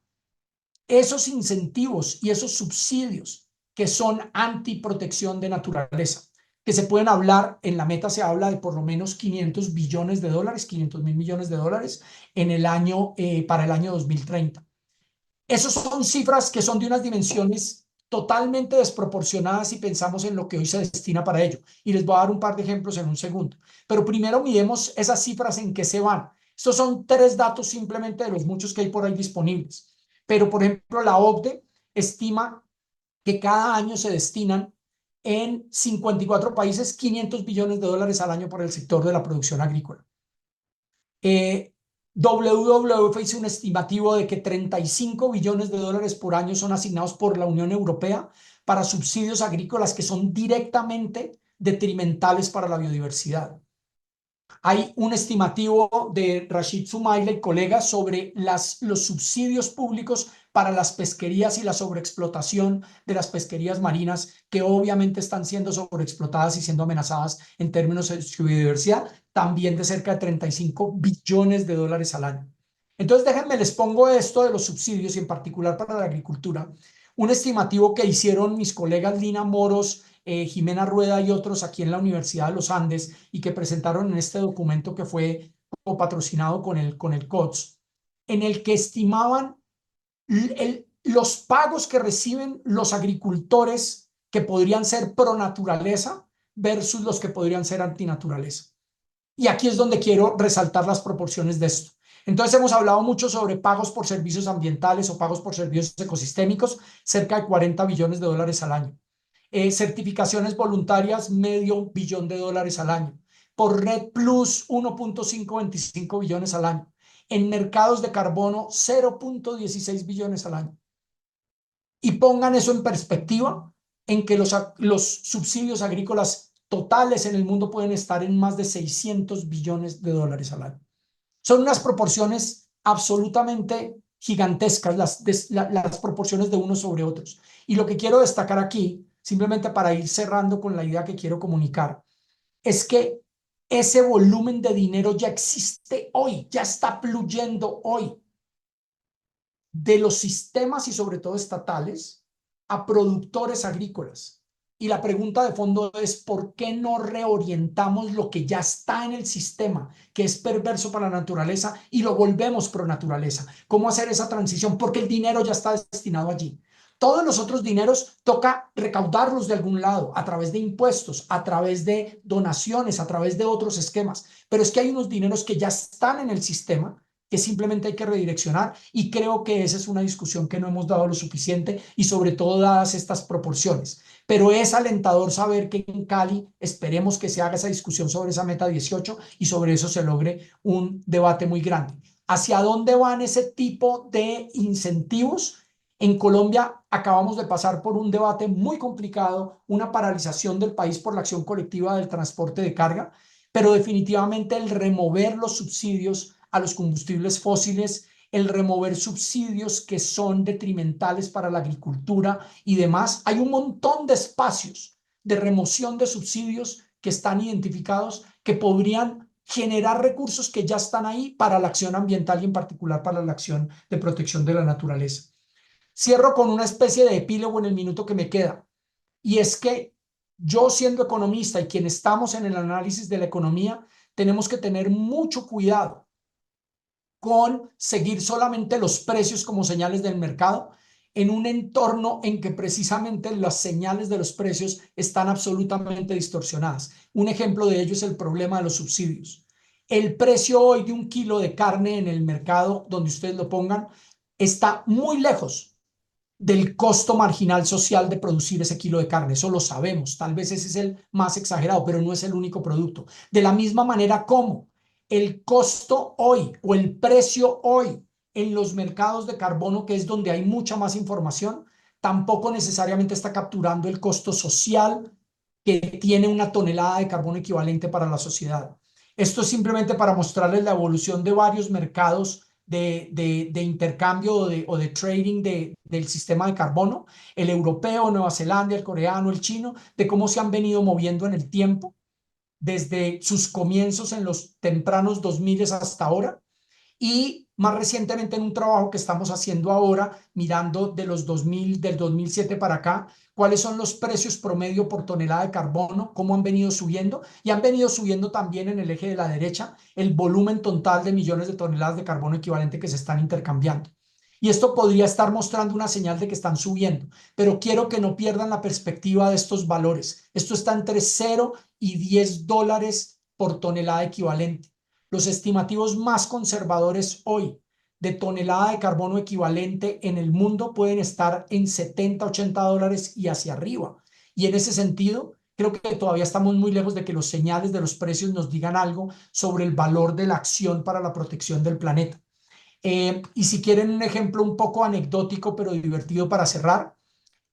Speaker 3: esos incentivos y esos subsidios que son antiprotección de naturaleza, que se pueden hablar, en la meta se habla de por lo menos 500 billones de dólares, 500.000 millones de dólares en el año, para el año 2030. Esas son cifras que son de unas dimensiones totalmente desproporcionadas si pensamos en lo que hoy se destina para ello. Y les voy a dar un par de ejemplos en un segundo. Pero primero miremos esas cifras en qué se van. Estos son 3 datos simplemente de los muchos que hay por ahí disponibles. Pero, por ejemplo, la OCDE estima que cada año se destinan en 54 países 500 billones de dólares al año por el sector de la producción agrícola. WWF hizo un estimativo de que 35 billones de dólares por año son asignados por la Unión Europea para subsidios agrícolas que son directamente detrimentales para la biodiversidad. Hay un estimativo de Rashid Sumaila y colegas sobre los subsidios públicos para las pesquerías y la sobreexplotación de las pesquerías marinas, que obviamente están siendo sobreexplotadas y siendo amenazadas en términos de su biodiversidad, también de cerca de 35 billones de dólares al año. Entonces, déjenme, les pongo esto de los subsidios y en particular para la agricultura, un estimativo que hicieron mis colegas Lina Moros, Jimena Rueda y otros aquí en la Universidad de los Andes y que presentaron en este documento que fue patrocinado con el COTS, en el que estimaban los pagos que reciben los agricultores que podrían ser pro naturaleza versus los que podrían ser antinaturaleza. Y aquí es donde quiero resaltar las proporciones de esto. Entonces hemos hablado mucho sobre pagos por servicios ambientales o pagos por servicios ecosistémicos, cerca de 40 billones de dólares al año. Certificaciones voluntarias, $500 millones al año. Por Red Plus, 1.525 billones al año. En mercados de carbono, 0.16 billones al año. Y pongan eso en perspectiva, en que los subsidios agrícolas totales en el mundo pueden estar en más de 600 billones de dólares al año. Son unas proporciones absolutamente gigantescas, las proporciones de unos sobre otros. Y lo que quiero destacar aquí, simplemente para ir cerrando con la idea que quiero comunicar, es que ese volumen de dinero ya existe hoy, ya está fluyendo hoy de los sistemas y sobre todo estatales a productores agrícolas. Y la pregunta de fondo es, ¿por qué no reorientamos lo que ya está en el sistema, que es perverso para la naturaleza, y lo volvemos pro naturaleza? ¿Cómo hacer esa transición? Porque el dinero ya está destinado allí. Todos los otros dineros toca recaudarlos de algún lado, a través de impuestos, a través de donaciones, a través de otros esquemas. Pero es que hay unos dineros que ya están en el sistema que simplemente hay que redireccionar, y creo que esa es una discusión que no hemos dado lo suficiente y sobre todo dadas estas proporciones. Pero es alentador saber que en Cali esperemos que se haga esa discusión sobre esa meta 18 y sobre eso se logre un debate muy grande. ¿Hacia dónde van ese tipo de incentivos? En Colombia acabamos de pasar por un debate muy complicado, una paralización del país por la acción colectiva del transporte de carga, pero definitivamente el remover los subsidios a los combustibles fósiles, el remover subsidios que son detrimentales para la agricultura y demás. Hay un montón de espacios de remoción de subsidios que están identificados que podrían generar recursos que ya están ahí para la acción ambiental y en particular para la acción de protección de la naturaleza. Cierro con una especie de epílogo en el minuto que me queda, y es que yo, siendo economista y quien estamos en el análisis de la economía, tenemos que tener mucho cuidado con seguir solamente los precios como señales del mercado en un entorno en que precisamente las señales de los precios están absolutamente distorsionadas. Un ejemplo de ello es el problema de los subsidios. El precio hoy de un kilo de carne en el mercado, donde ustedes lo pongan, está muy lejos del costo marginal social de producir ese kilo de carne. Eso lo sabemos. Tal vez ese es el más exagerado, pero no es el único producto. De la misma manera como el costo hoy o el precio hoy en los mercados de carbono, que es donde hay mucha más información, tampoco necesariamente está capturando el costo social que tiene una tonelada de carbono equivalente para la sociedad. Esto es simplemente para mostrarles la evolución de varios mercados de intercambio o de trading del sistema de carbono, el europeo, Nueva Zelanda, el coreano, el chino, de cómo se han venido moviendo en el tiempo desde sus comienzos en los tempranos 2000 hasta ahora, y más recientemente en un trabajo que estamos haciendo ahora, mirando de los 2000, del 2007 para acá, cuáles son los precios promedio por tonelada de carbono, cómo han venido subiendo, y han venido subiendo también en el eje de la derecha el volumen total de millones de toneladas de carbono equivalente que se están intercambiando. Y esto podría estar mostrando una señal de que están subiendo, pero quiero que no pierdan la perspectiva de estos valores. Esto está entre 0 y $10 por tonelada equivalente. Los estimativos más conservadores hoy de tonelada de carbono equivalente en el mundo pueden estar en 70, $80 y hacia arriba. Y en ese sentido, creo que todavía estamos muy lejos de que los señales de los precios nos digan algo sobre el valor de la acción para la protección del planeta. Y si quieren un ejemplo un poco anecdótico, pero divertido para cerrar,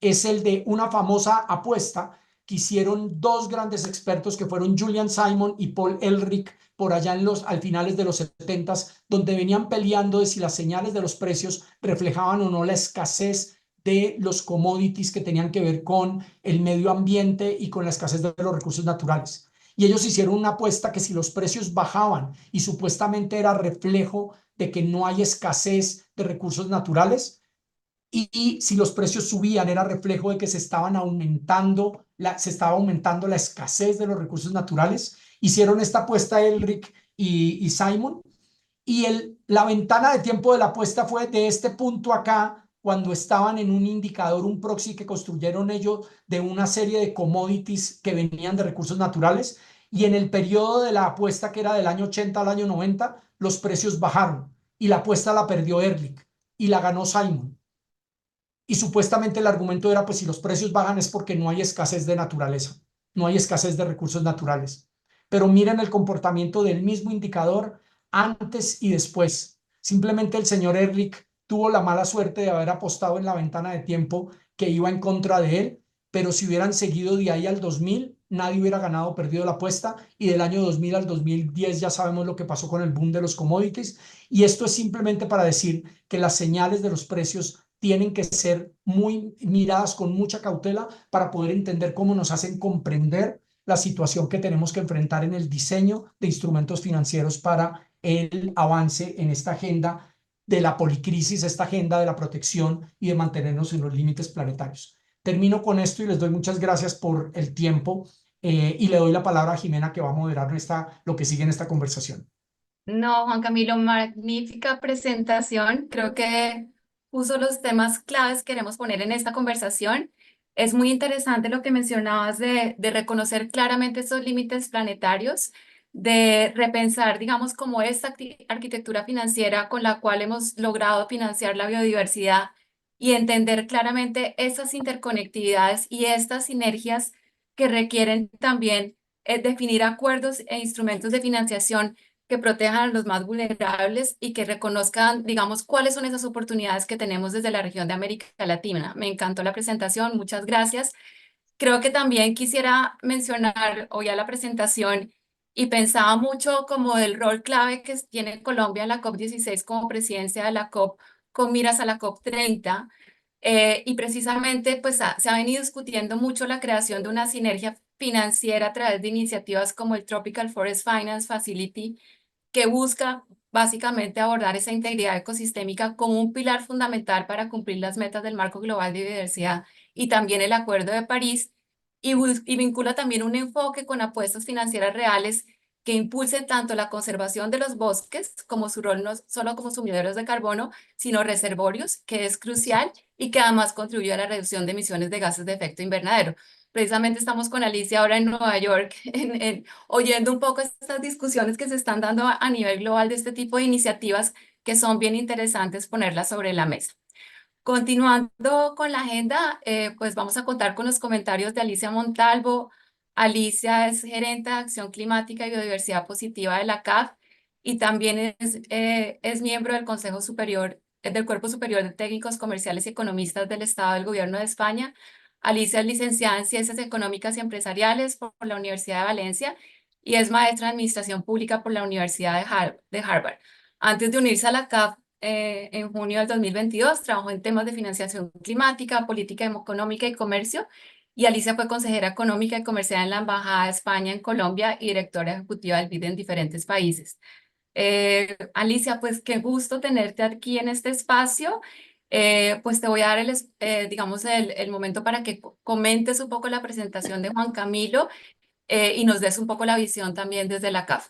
Speaker 3: es el de una famosa apuesta que hicieron dos grandes expertos que fueron Julian Simon y Paul Ehrlich por allá al finales de los 70, donde venían peleando de si las señales de los precios reflejaban o no la escasez de los commodities que tenían que ver con el medio ambiente y con la escasez de los recursos naturales. Y ellos hicieron una apuesta que si los precios bajaban y supuestamente era reflejo de que no hay escasez de recursos naturales, y si los precios subían era reflejo de que se estaba aumentando la escasez de los recursos naturales. Hicieron esta apuesta Elric y Simon, y la ventana de tiempo de la apuesta fue de este punto acá, cuando estaban en un indicador, un proxy que construyeron ellos de una serie de commodities que venían de recursos naturales, y en el periodo de la apuesta, que era del año 80 al año 90, los precios bajaron y la apuesta la perdió Ehrlich y la ganó Simon. Y supuestamente el argumento era, pues si los precios bajan es porque no hay escasez de naturaleza, no hay escasez de recursos naturales. Pero miren el comportamiento del mismo indicador antes y después. Simplemente el señor Ehrlich tuvo la mala suerte de haber apostado en la ventana de tiempo que iba en contra de él, pero si hubieran seguido de ahí al 2000, nadie hubiera ganado o perdido la apuesta, y del año 2000 al 2010 ya sabemos lo que pasó con el boom de los commodities. Y esto es simplemente para decir que las señales de los precios tienen que ser muy miradas con mucha cautela para poder entender cómo nos hacen comprender la situación que tenemos que enfrentar en el diseño de instrumentos financieros para el avance en esta agenda de la policrisis, esta agenda de la protección y de mantenernos en los límites planetarios. Termino con esto y les doy muchas gracias por el tiempo, y le doy la palabra a Jimena, que va a moderar lo que sigue en esta conversación.
Speaker 2: No, Juan Camilo, magnífica presentación. Creo que puso los temas claves que queremos poner en esta conversación. Es muy interesante lo que mencionabas de reconocer claramente esos límites planetarios, de repensar, digamos, como esta arquitectura financiera con la cual hemos logrado financiar la biodiversidad y entender claramente esas interconectividades y estas sinergias que requieren también definir acuerdos e instrumentos de financiación que protejan a los más vulnerables y que reconozcan, digamos, cuáles son esas oportunidades que tenemos desde la región de América Latina. Me encantó la presentación, muchas gracias. Creo que también quisiera mencionar hoy a la presentación y pensaba mucho como del rol clave que tiene Colombia en la COP16 como presidencia de la COP con miras a la COP30. Y precisamente pues se ha venido discutiendo mucho la creación de una sinergia financiera a través de iniciativas como el Tropical Forest Finance Facility, que busca básicamente abordar esa integridad ecosistémica como un pilar fundamental para cumplir las metas del Marco Global de Biodiversidad y también el Acuerdo de París, y vincula también un enfoque con apuestas financieras reales que impulsen tanto la conservación de los bosques como su rol no solo como sumideros de carbono, sino reservorios, que es crucial y que además contribuye a la reducción de emisiones de gases de efecto invernadero. Precisamente estamos con Alicia ahora en Nueva York, oyendo un poco estas discusiones que se están dando a nivel global de este tipo de iniciativas que son bien interesantes ponerlas sobre la mesa. Continuando con la agenda, pues vamos a contar con los comentarios de Alicia Montalvo. Alicia es gerente de Acción Climática y Biodiversidad Positiva de la CAF y también es miembro del Consejo Superior, del Cuerpo Superior de Técnicos Comerciales y Economistas del Estado del Gobierno de España. Alicia es licenciada en Ciencias Económicas y Empresariales por la Universidad de Valencia y es maestra en Administración Pública por la Universidad de Harvard. Antes de unirse a la CAF, en junio del 2022, trabajó en temas de financiación climática, política económica y comercio, y Alicia fue consejera económica y comercial en la Embajada de España en Colombia y directora ejecutiva del BID en diferentes países. Alicia, pues qué gusto tenerte aquí en este espacio. Pues te voy a dar digamos el momento para que comentes un poco la presentación de Juan Camilo y nos des un poco la visión también desde la CAF.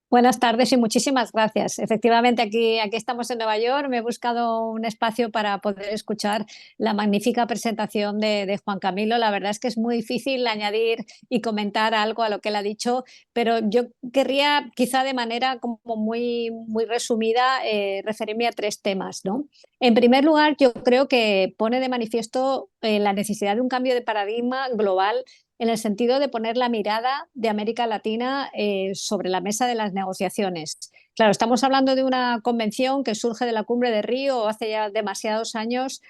Speaker 4: Buenas tardes y muchísimas gracias. Efectivamente, aquí estamos en Nueva York. Me he buscado un espacio para poder escuchar la magnífica presentación de Juan Camilo. La verdad es que es muy difícil añadir y comentar algo a lo que él ha dicho, pero yo querría, quizá de manera como muy resumida, referirme a tres temas, ¿no? En primer lugar, yo creo que pone de manifiesto la necesidad de un cambio de paradigma global en el sentido de poner la mirada de América Latina sobre la mesa de las negociaciones. Claro, estamos hablando de una convención que surge de la Cumbre de Río hace ya demasiados años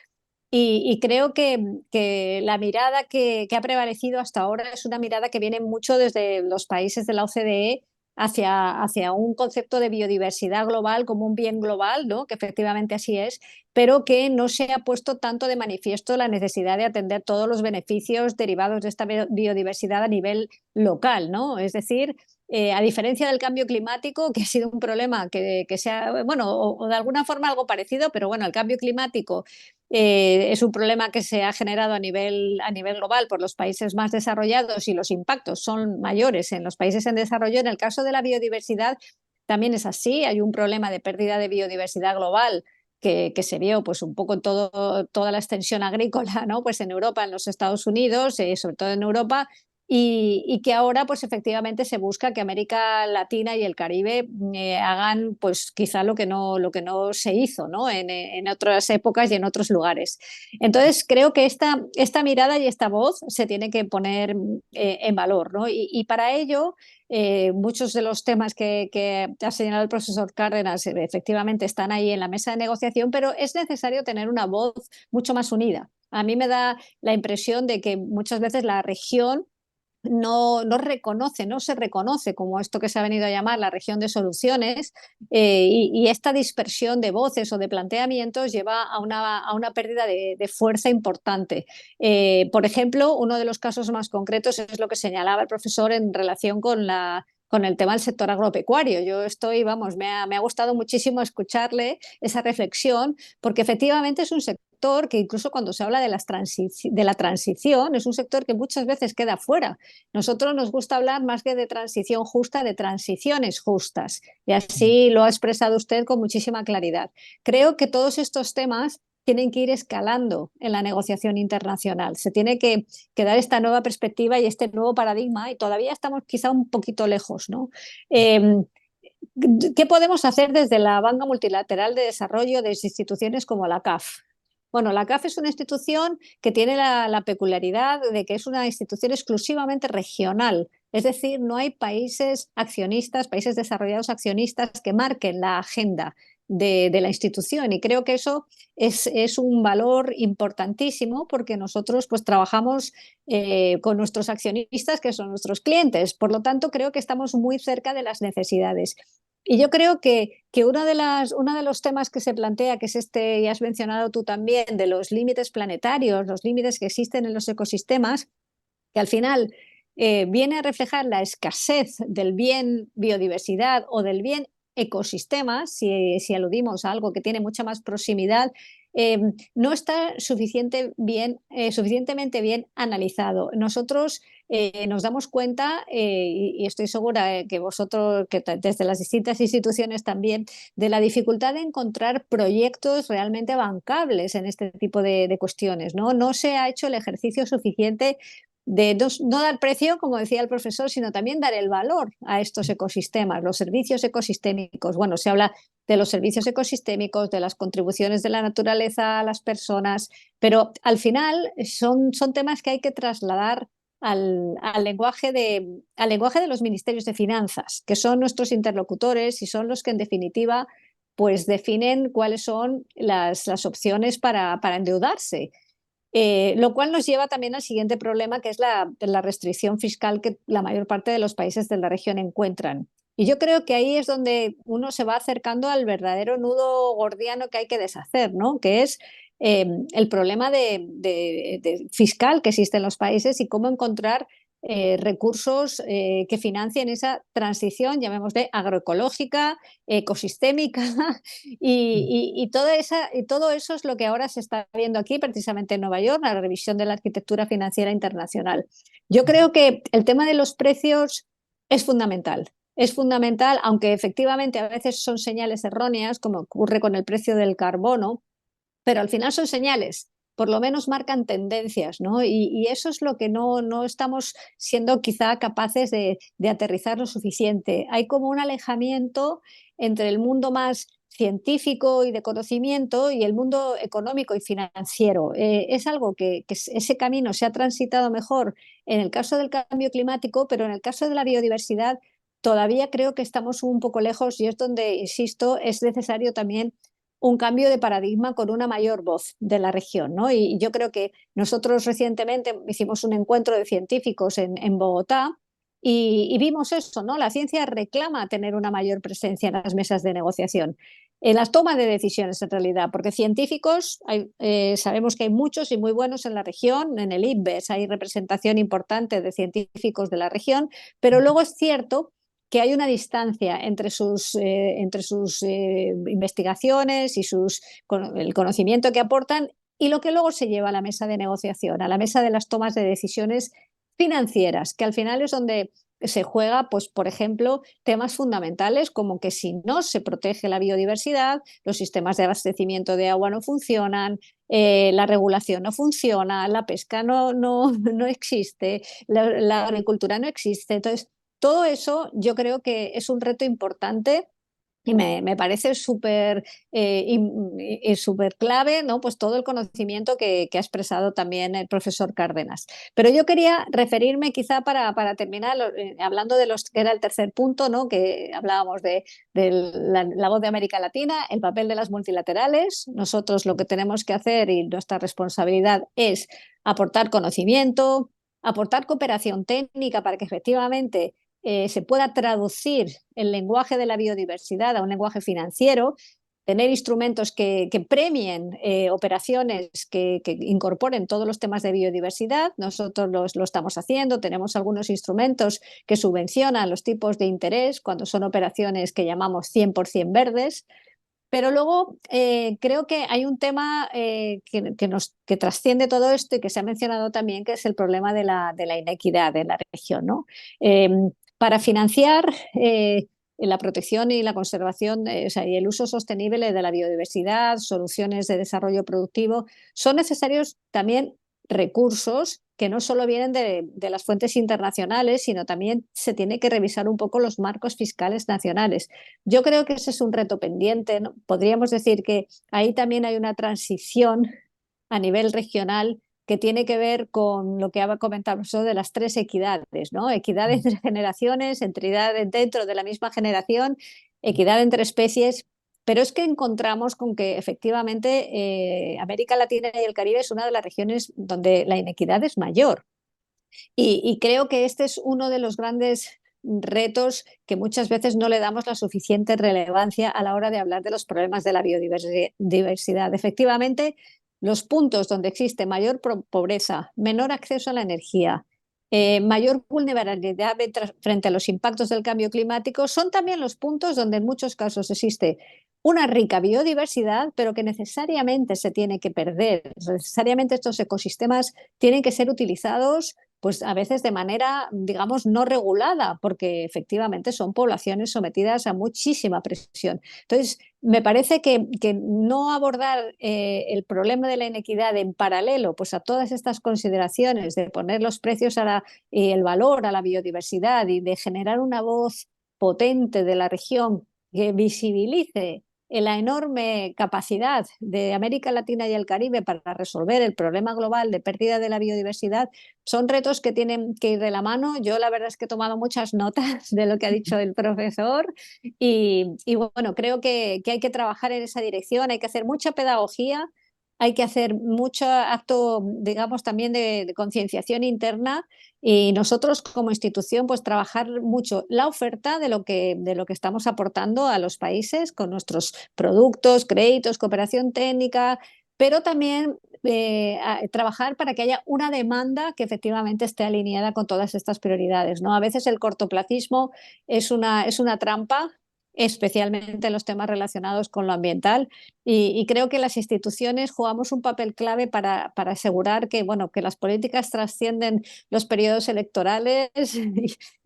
Speaker 4: y creo que la mirada que ha prevalecido hasta ahora es una mirada que viene mucho desde los países de la OCDE hacia un concepto de biodiversidad global como un bien global, ¿no? Que efectivamente así es, pero que no se ha puesto tanto de manifiesto la necesidad de atender todos los beneficios derivados de esta biodiversidad a nivel local, ¿no? Es decir, a diferencia del cambio climático, que ha sido un problema que sea, bueno, o de alguna forma algo parecido, pero bueno, el cambio climático es un problema que se ha generado a nivel global por los países más desarrollados y los impactos son mayores en los países en desarrollo. En el caso de la biodiversidad también es así, hay un problema de pérdida de biodiversidad global que se vio pues un poco en toda la extensión agrícola, ¿no? Pues en Europa, en los Estados Unidos, sobre todo en Europa, y que ahora pues efectivamente se busca que América Latina y el Caribe hagan pues quizá lo que no se hizo, ¿no? En otras épocas y en otros lugares. Entonces creo que esta mirada y esta voz se tiene que poner en valor, ¿no? Y para ello muchos de los temas que ha señalado el profesor Cárdenas efectivamente están ahí en la mesa de negociación, pero es necesario tener una voz mucho más unida. A mí me da la impresión de que muchas veces la región no se reconoce como esto que se ha venido a llamar la región de soluciones y esta dispersión de voces o de planteamientos lleva a una pérdida de fuerza importante. Por ejemplo, uno de los casos más concretos es lo que señalaba el profesor en relación con el tema del sector agropecuario. Yo me ha gustado muchísimo escucharle esa reflexión, porque efectivamente es un sector que incluso cuando se habla de la transición, es un sector que muchas veces queda fuera. Nosotros nos gusta hablar más que de transición justa, de transiciones justas. Y así lo ha expresado usted con muchísima claridad. Creo que todos estos temas tienen que ir escalando en la negociación internacional. Se tiene que dar esta nueva perspectiva y este nuevo paradigma, y todavía estamos quizá un poquito lejos, ¿no? ¿Qué podemos hacer desde la banca multilateral de desarrollo de instituciones como la CAF? Bueno, la CAF es una institución que tiene la peculiaridad de que es una institución exclusivamente regional, es decir, no hay países accionistas, países desarrollados accionistas que marquen la agenda de la institución, y creo que eso es un valor importantísimo porque nosotros pues trabajamos con nuestros accionistas que son nuestros clientes, por lo tanto creo que estamos muy cerca de las necesidades. Y yo creo que uno de los temas que se plantea, que es este, y has mencionado tú también, de los límites planetarios, los límites que existen en los ecosistemas, que al final viene a reflejar la escasez del bien biodiversidad o del bien ecosistema, si aludimos a algo que tiene mucha más proximidad, no está suficientemente bien analizado. Nosotros nos damos cuenta, y estoy segura que vosotros, desde las distintas instituciones también, de la dificultad de encontrar proyectos realmente bancables en este tipo de cuestiones, ¿no? No se ha hecho el ejercicio suficiente de no dar precio, como decía el profesor, sino también dar el valor a estos ecosistemas, los servicios ecosistémicos. Bueno, se habla de los servicios ecosistémicos, de las contribuciones de la naturaleza a las personas, pero al final son temas que hay que trasladar al lenguaje de los ministerios de finanzas, que son nuestros interlocutores y son los que en definitiva pues definen cuáles son las opciones para endeudarse. Lo cual nos lleva también al siguiente problema, que es la restricción fiscal que la mayor parte de los países de la región encuentran. Y yo creo que ahí es donde uno se va acercando al verdadero nudo gordiano que hay que deshacer, ¿no? Que es el problema de fiscal que existe en los países y cómo encontrar recursos que financien esa transición, llamémosle agroecológica, ecosistémica, y todo eso es lo que ahora se está viendo aquí, precisamente en Nueva York, la revisión de la arquitectura financiera internacional. Yo creo que el tema de los precios es fundamental. Es fundamental, aunque efectivamente a veces son señales erróneas, como ocurre con el precio del carbono, pero al final son señales, por lo menos marcan tendencias, ¿no? Y eso es lo que no estamos siendo quizá capaces de aterrizar lo suficiente. Hay como un alejamiento entre el mundo más científico y de conocimiento y el mundo económico y financiero. Es algo que ese camino se ha transitado mejor en el caso del cambio climático, pero en el caso de la biodiversidad todavía creo que estamos un poco lejos y es donde, insisto, es necesario también un cambio de paradigma con una mayor voz de la región, ¿no? Y yo creo que nosotros recientemente hicimos un encuentro de científicos en Bogotá y vimos eso, ¿no? La ciencia reclama tener una mayor presencia en las mesas de negociación, en las tomas de decisiones en realidad, porque científicos sabemos que hay muchos y muy buenos en la región, en el IPBES hay representación importante de científicos de la región, pero luego es cierto que hay una distancia entre sus investigaciones y el conocimiento que aportan y lo que luego se lleva a la mesa de negociación, a la mesa de las tomas de decisiones financieras, que al final es donde se juega, pues, por ejemplo, temas fundamentales como que si no se protege la biodiversidad, los sistemas de abastecimiento de agua no funcionan, la regulación no funciona, la pesca no existe, la agricultura no existe. Entonces, todo eso yo creo que es un reto importante y me parece súper clave, ¿no? Pues todo el conocimiento que ha expresado también el profesor Cárdenas. Pero yo quería referirme quizá para terminar, hablando de los que era el tercer punto, ¿no? Que hablábamos de la voz de América Latina, el papel de las multilaterales. Nosotros lo que tenemos que hacer y nuestra responsabilidad es aportar conocimiento, aportar cooperación técnica para que efectivamente se pueda traducir el lenguaje de la biodiversidad a un lenguaje financiero, tener instrumentos que premien operaciones que incorporen todos los temas de biodiversidad. Nosotros lo estamos haciendo, tenemos algunos instrumentos que subvencionan los tipos de interés cuando son operaciones que llamamos 100% verdes. Pero luego creo que hay un tema que trasciende todo esto y que se ha mencionado también, que es el problema de la inequidad en la región, ¿no? Para financiar la protección y la conservación, o sea, y el uso sostenible de la biodiversidad, soluciones de desarrollo productivo, son necesarios también recursos que no solo vienen de las fuentes internacionales, sino también se tiene que revisar un poco los marcos fiscales nacionales. Yo creo que ese es un reto pendiente, ¿no? Podríamos decir que ahí también hay una transición a nivel regional que tiene que ver con lo que ha comentado de las tres equidades, ¿no? Equidad entre generaciones, equidad dentro de la misma generación, equidad entre especies, pero es que encontramos con que efectivamente América Latina y el Caribe es una de las regiones donde la inequidad es mayor. Y creo que este es uno de los grandes retos que muchas veces no le damos la suficiente relevancia a la hora de hablar de los problemas de la biodiversidad. Efectivamente, los puntos donde existe mayor pobreza, menor acceso a la energía, mayor vulnerabilidad frente a los impactos del cambio climático, son también los puntos donde en muchos casos existe una rica biodiversidad, pero que necesariamente se tiene que perder. Necesariamente estos ecosistemas tienen que ser utilizados pues a veces de manera, digamos, no regulada, porque efectivamente son poblaciones sometidas a muchísima presión. Entonces, me parece que no abordar el problema de la inequidad en paralelo pues a todas estas consideraciones de poner los precios y el valor a la biodiversidad y de generar una voz potente de la región que visibilice la enorme capacidad de América Latina y el Caribe para resolver el problema global de pérdida de la biodiversidad, son retos que tienen que ir de la mano. Yo la verdad es que he tomado muchas notas de lo que ha dicho el profesor y bueno, creo que hay que trabajar en esa dirección, hay que hacer mucha pedagogía, hay que hacer mucho acto, digamos, también de concienciación interna y nosotros como institución, pues trabajar mucho la oferta de lo que estamos aportando a los países con nuestros productos, créditos, cooperación técnica, pero también trabajar para que haya una demanda que efectivamente esté alineada con todas estas prioridades, ¿no? A veces el cortoplacismo es una trampa, especialmente en los temas relacionados con lo ambiental, y creo que las instituciones jugamos un papel clave para asegurar que, bueno, que las políticas trascienden los periodos electorales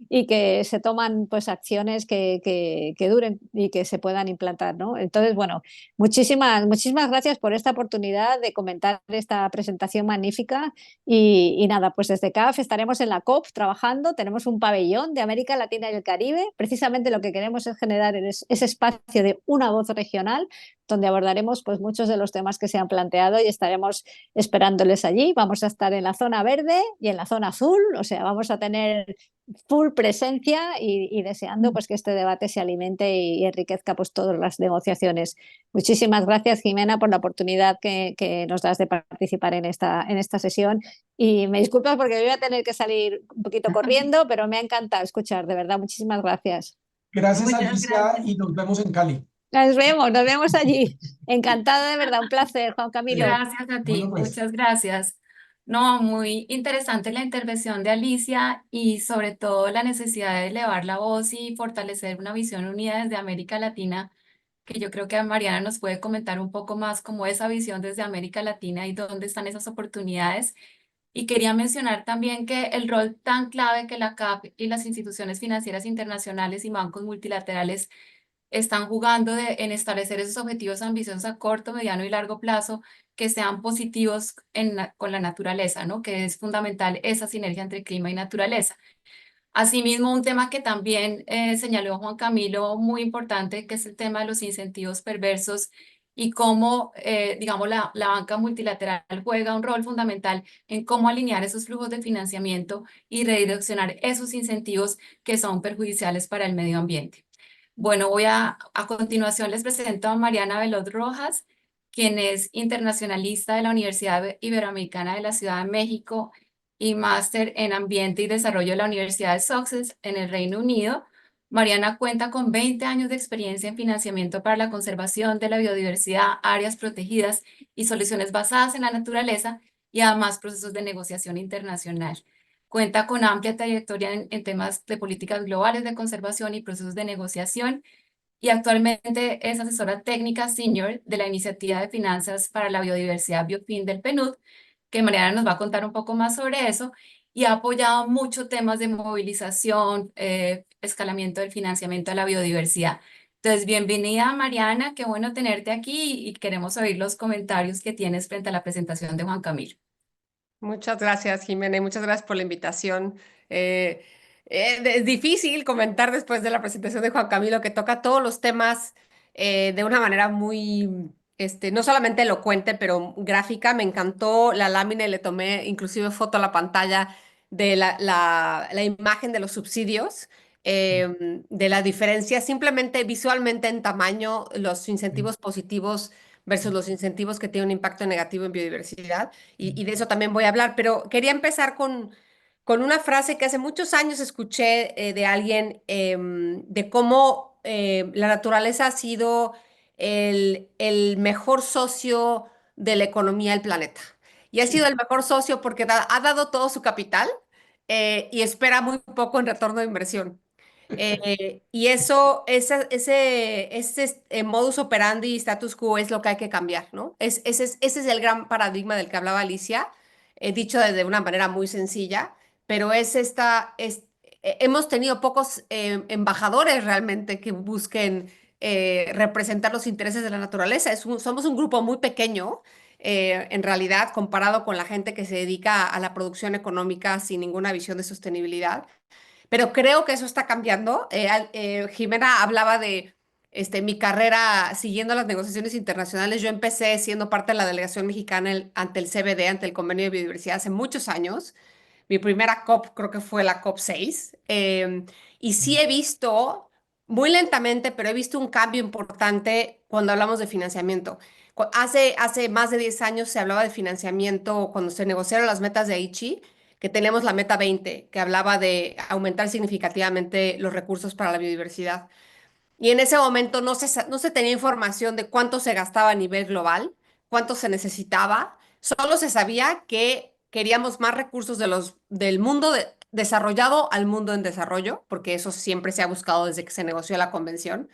Speaker 4: y que se toman pues acciones que duren y que se puedan implantar, ¿no? Entonces, bueno, muchísimas gracias por esta oportunidad de comentar esta presentación magnífica y nada, pues desde CAF estaremos en la COP trabajando, tenemos un pabellón de América Latina y el Caribe, precisamente lo que queremos es generar ese espacio de una voz regional donde abordaremos pues muchos de los temas que se han planteado y estaremos esperándoles allí. Vamos a estar en la zona verde y en la zona azul, o sea, vamos a tener full presencia y deseando pues que este debate se alimente y enriquezca pues todas las negociaciones. Muchísimas gracias, Jimena, por la oportunidad que nos das de participar en esta sesión y me disculpas porque voy a tener que salir un poquito corriendo, pero me ha encantado escuchar, de verdad, muchísimas gracias.
Speaker 3: Gracias,
Speaker 2: Muchas
Speaker 3: Alicia,
Speaker 2: gracias.
Speaker 3: y nos vemos en Cali.
Speaker 4: Nos vemos allí. Encantada, de verdad, un placer, Juan Camilo.
Speaker 2: Gracias a
Speaker 3: Bueno,
Speaker 2: ti,
Speaker 3: pues.
Speaker 2: muchas gracias. No, muy interesante la intervención de Alicia y sobre todo la necesidad de elevar la voz y fortalecer una visión unida desde América Latina, que yo creo que Mariana nos puede comentar un poco más como esa visión desde América Latina y dónde están esas oportunidades. Y quería mencionar también que el rol tan clave que la CAP y las instituciones financieras internacionales y bancos multilaterales están jugando en establecer esos objetivos ambiciosos a corto, mediano y largo plazo que sean positivos con la naturaleza, ¿no? Que es fundamental esa sinergia entre clima y naturaleza. Asimismo, un tema que también señaló Juan Camilo, muy importante, que es el tema de los incentivos perversos y cómo, digamos, la banca multilateral juega un rol fundamental en cómo alinear esos flujos de financiamiento y redireccionar esos incentivos que son perjudiciales para el medio ambiente. Bueno, a continuación les presento a Mariana Veloz Rojas, quien es internacionalista de la Universidad Iberoamericana de la Ciudad de México y máster en Ambiente y Desarrollo de la Universidad de Sussex en el Reino Unido. Mariana cuenta con 20 años de experiencia en financiamiento para la conservación de la biodiversidad, áreas protegidas y soluciones basadas en la naturaleza y además procesos de negociación internacional. Cuenta con amplia trayectoria en temas de políticas globales de conservación y procesos de negociación y actualmente es asesora técnica senior de la Iniciativa de Finanzas para la Biodiversidad Biofin del PNUD, que Mariana nos va a contar un poco más sobre eso, y ha apoyado muchos temas de movilización, escalamiento del financiamiento a la biodiversidad. Entonces, bienvenida Mariana, qué bueno tenerte aquí y queremos oír los comentarios que tienes frente a la presentación de Juan Camilo.
Speaker 5: Muchas gracias, Jimena, y muchas gracias por la invitación. Es difícil comentar después de la presentación de Juan Camilo, que toca todos los temas de una manera muy, no solamente elocuente, pero gráfica. Me encantó la lámina y le tomé inclusive foto a la pantalla de la imagen de los subsidios, de la diferencia simplemente visualmente en tamaño, los incentivos positivos versus los incentivos que tienen un impacto negativo en biodiversidad y de eso también voy a hablar, pero quería empezar con una frase que hace muchos años escuché de alguien de cómo la naturaleza ha sido el mejor socio de la economía del planeta. Y ha sido el mejor socio porque ha dado todo su capital y espera muy poco en retorno de inversión. Y eso, ese modus operandi y status quo es lo que hay que cambiar, ¿no? Ese es el gran paradigma del que hablaba Alicia, dicho desde una manera muy sencilla, pero hemos tenido pocos embajadores realmente que busquen representar los intereses de la naturaleza. Somos un grupo muy pequeño, en realidad, comparado con la gente que se dedica a la producción económica sin ninguna visión de sostenibilidad. Pero creo que eso está cambiando. Jimena hablaba de mi carrera siguiendo las negociaciones internacionales. Yo empecé siendo parte de la delegación mexicana ante el CBD, ante el Convenio de Biodiversidad, hace muchos años. Mi primera COP creo que fue la COP 6. Y sí he visto, muy lentamente, pero he visto un cambio importante cuando hablamos de financiamiento. Hace más de 10 años se hablaba de financiamiento cuando se negociaron las metas de Aichi, que tenemos la meta 20, que hablaba de aumentar significativamente los recursos para la biodiversidad. Y en ese momento no se tenía información de cuánto se gastaba a nivel global, cuánto se necesitaba. Solo se sabía que queríamos más recursos del mundo desarrollado al mundo en desarrollo, porque eso siempre se ha buscado desde que se negoció la convención.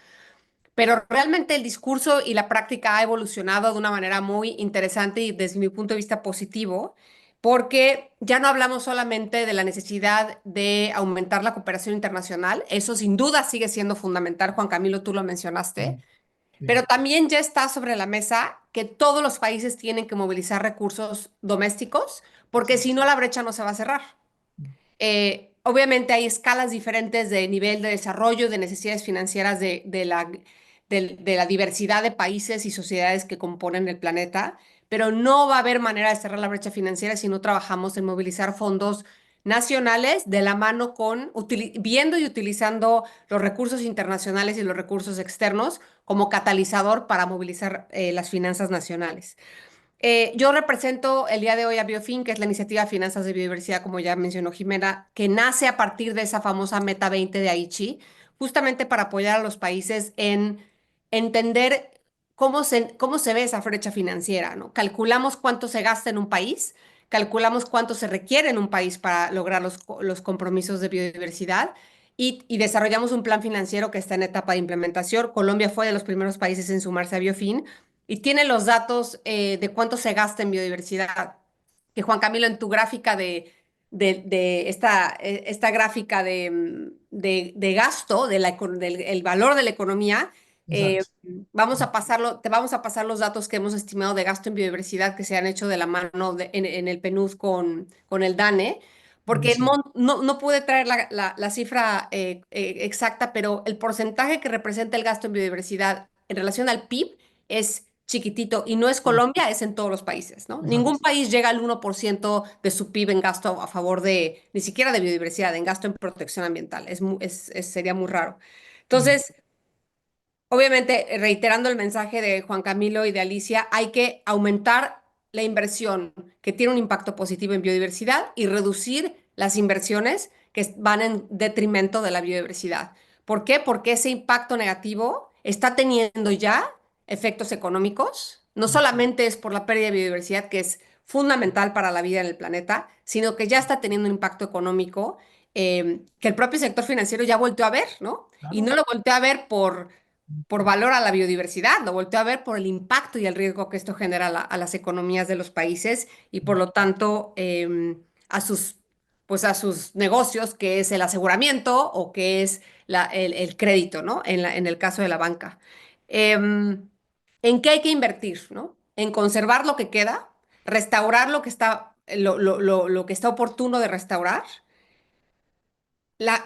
Speaker 5: Pero realmente el discurso y la práctica ha evolucionado de una manera muy interesante y desde mi punto de vista positivo, porque ya no hablamos solamente de la necesidad de aumentar la cooperación internacional, eso sin duda sigue siendo fundamental, Juan Camilo, tú lo mencionaste, pero también ya está sobre la mesa que todos los países tienen que movilizar recursos domésticos, porque si no la brecha no se va a cerrar. Obviamente hay escalas diferentes de nivel de desarrollo, de necesidades financieras de la diversidad de países y sociedades que componen el planeta, pero no va a haber manera de cerrar la brecha financiera si no trabajamos en movilizar fondos nacionales de la mano viendo y utilizando los recursos internacionales y los recursos externos como catalizador para movilizar las finanzas nacionales. Yo represento el día de hoy a Biofin, que es la iniciativa de finanzas de biodiversidad, como ya mencionó Jimena, que nace a partir de esa famosa Meta 20 de Aichi, justamente para apoyar a los países en entender cómo se ve esa brecha financiera, ¿no? Calculamos cuánto se gasta en un país, calculamos cuánto se requiere en un país para lograr los compromisos de biodiversidad y desarrollamos un plan financiero que está en etapa de implementación. Colombia fue de los primeros países en sumarse a Biofin y tiene los datos de cuánto se gasta en biodiversidad. Que Juan Camilo, en tu gráfica de esta gráfica de gasto, del el valor de la economía, eh,
Speaker 3: Exacto.
Speaker 5: te vamos a pasar los datos que hemos estimado de gasto en biodiversidad que se han hecho de la mano en el PNUD con el DANE, porque
Speaker 3: Buenísimo.
Speaker 5: no pude traer la cifra exacta, pero el porcentaje que representa el gasto en biodiversidad en relación al PIB es chiquitito y no es
Speaker 3: Sí,
Speaker 5: Colombia, es en todos los países, ¿no? Ningún
Speaker 3: exacto.
Speaker 5: país llega al 1% de su PIB en gasto a favor ni siquiera de biodiversidad, en gasto en protección ambiental. Sería muy raro.
Speaker 3: Mm,
Speaker 5: Entonces, obviamente, reiterando el mensaje de Juan Camilo y de Alicia, hay que aumentar la inversión que tiene un impacto positivo en biodiversidad y reducir las inversiones que van en detrimento de la biodiversidad. ¿Por qué? Porque ese impacto negativo está teniendo ya efectos económicos. No solamente es por la pérdida de biodiversidad, que es fundamental para la vida en el planeta, sino que ya está teniendo un impacto económico que el propio sector financiero ya volteó a ver, ¿no? Y
Speaker 3: claro.
Speaker 5: no lo volteó a ver por valor a la biodiversidad, lo volteó a ver por el impacto y el riesgo que esto genera a las economías de los países y por lo tanto a a sus negocios, que es el aseguramiento o que es el crédito, ¿no? En el caso de la banca. Em, ¿En qué hay que invertir, ¿no? En conservar lo que queda, restaurar lo que está oportuno de restaurar.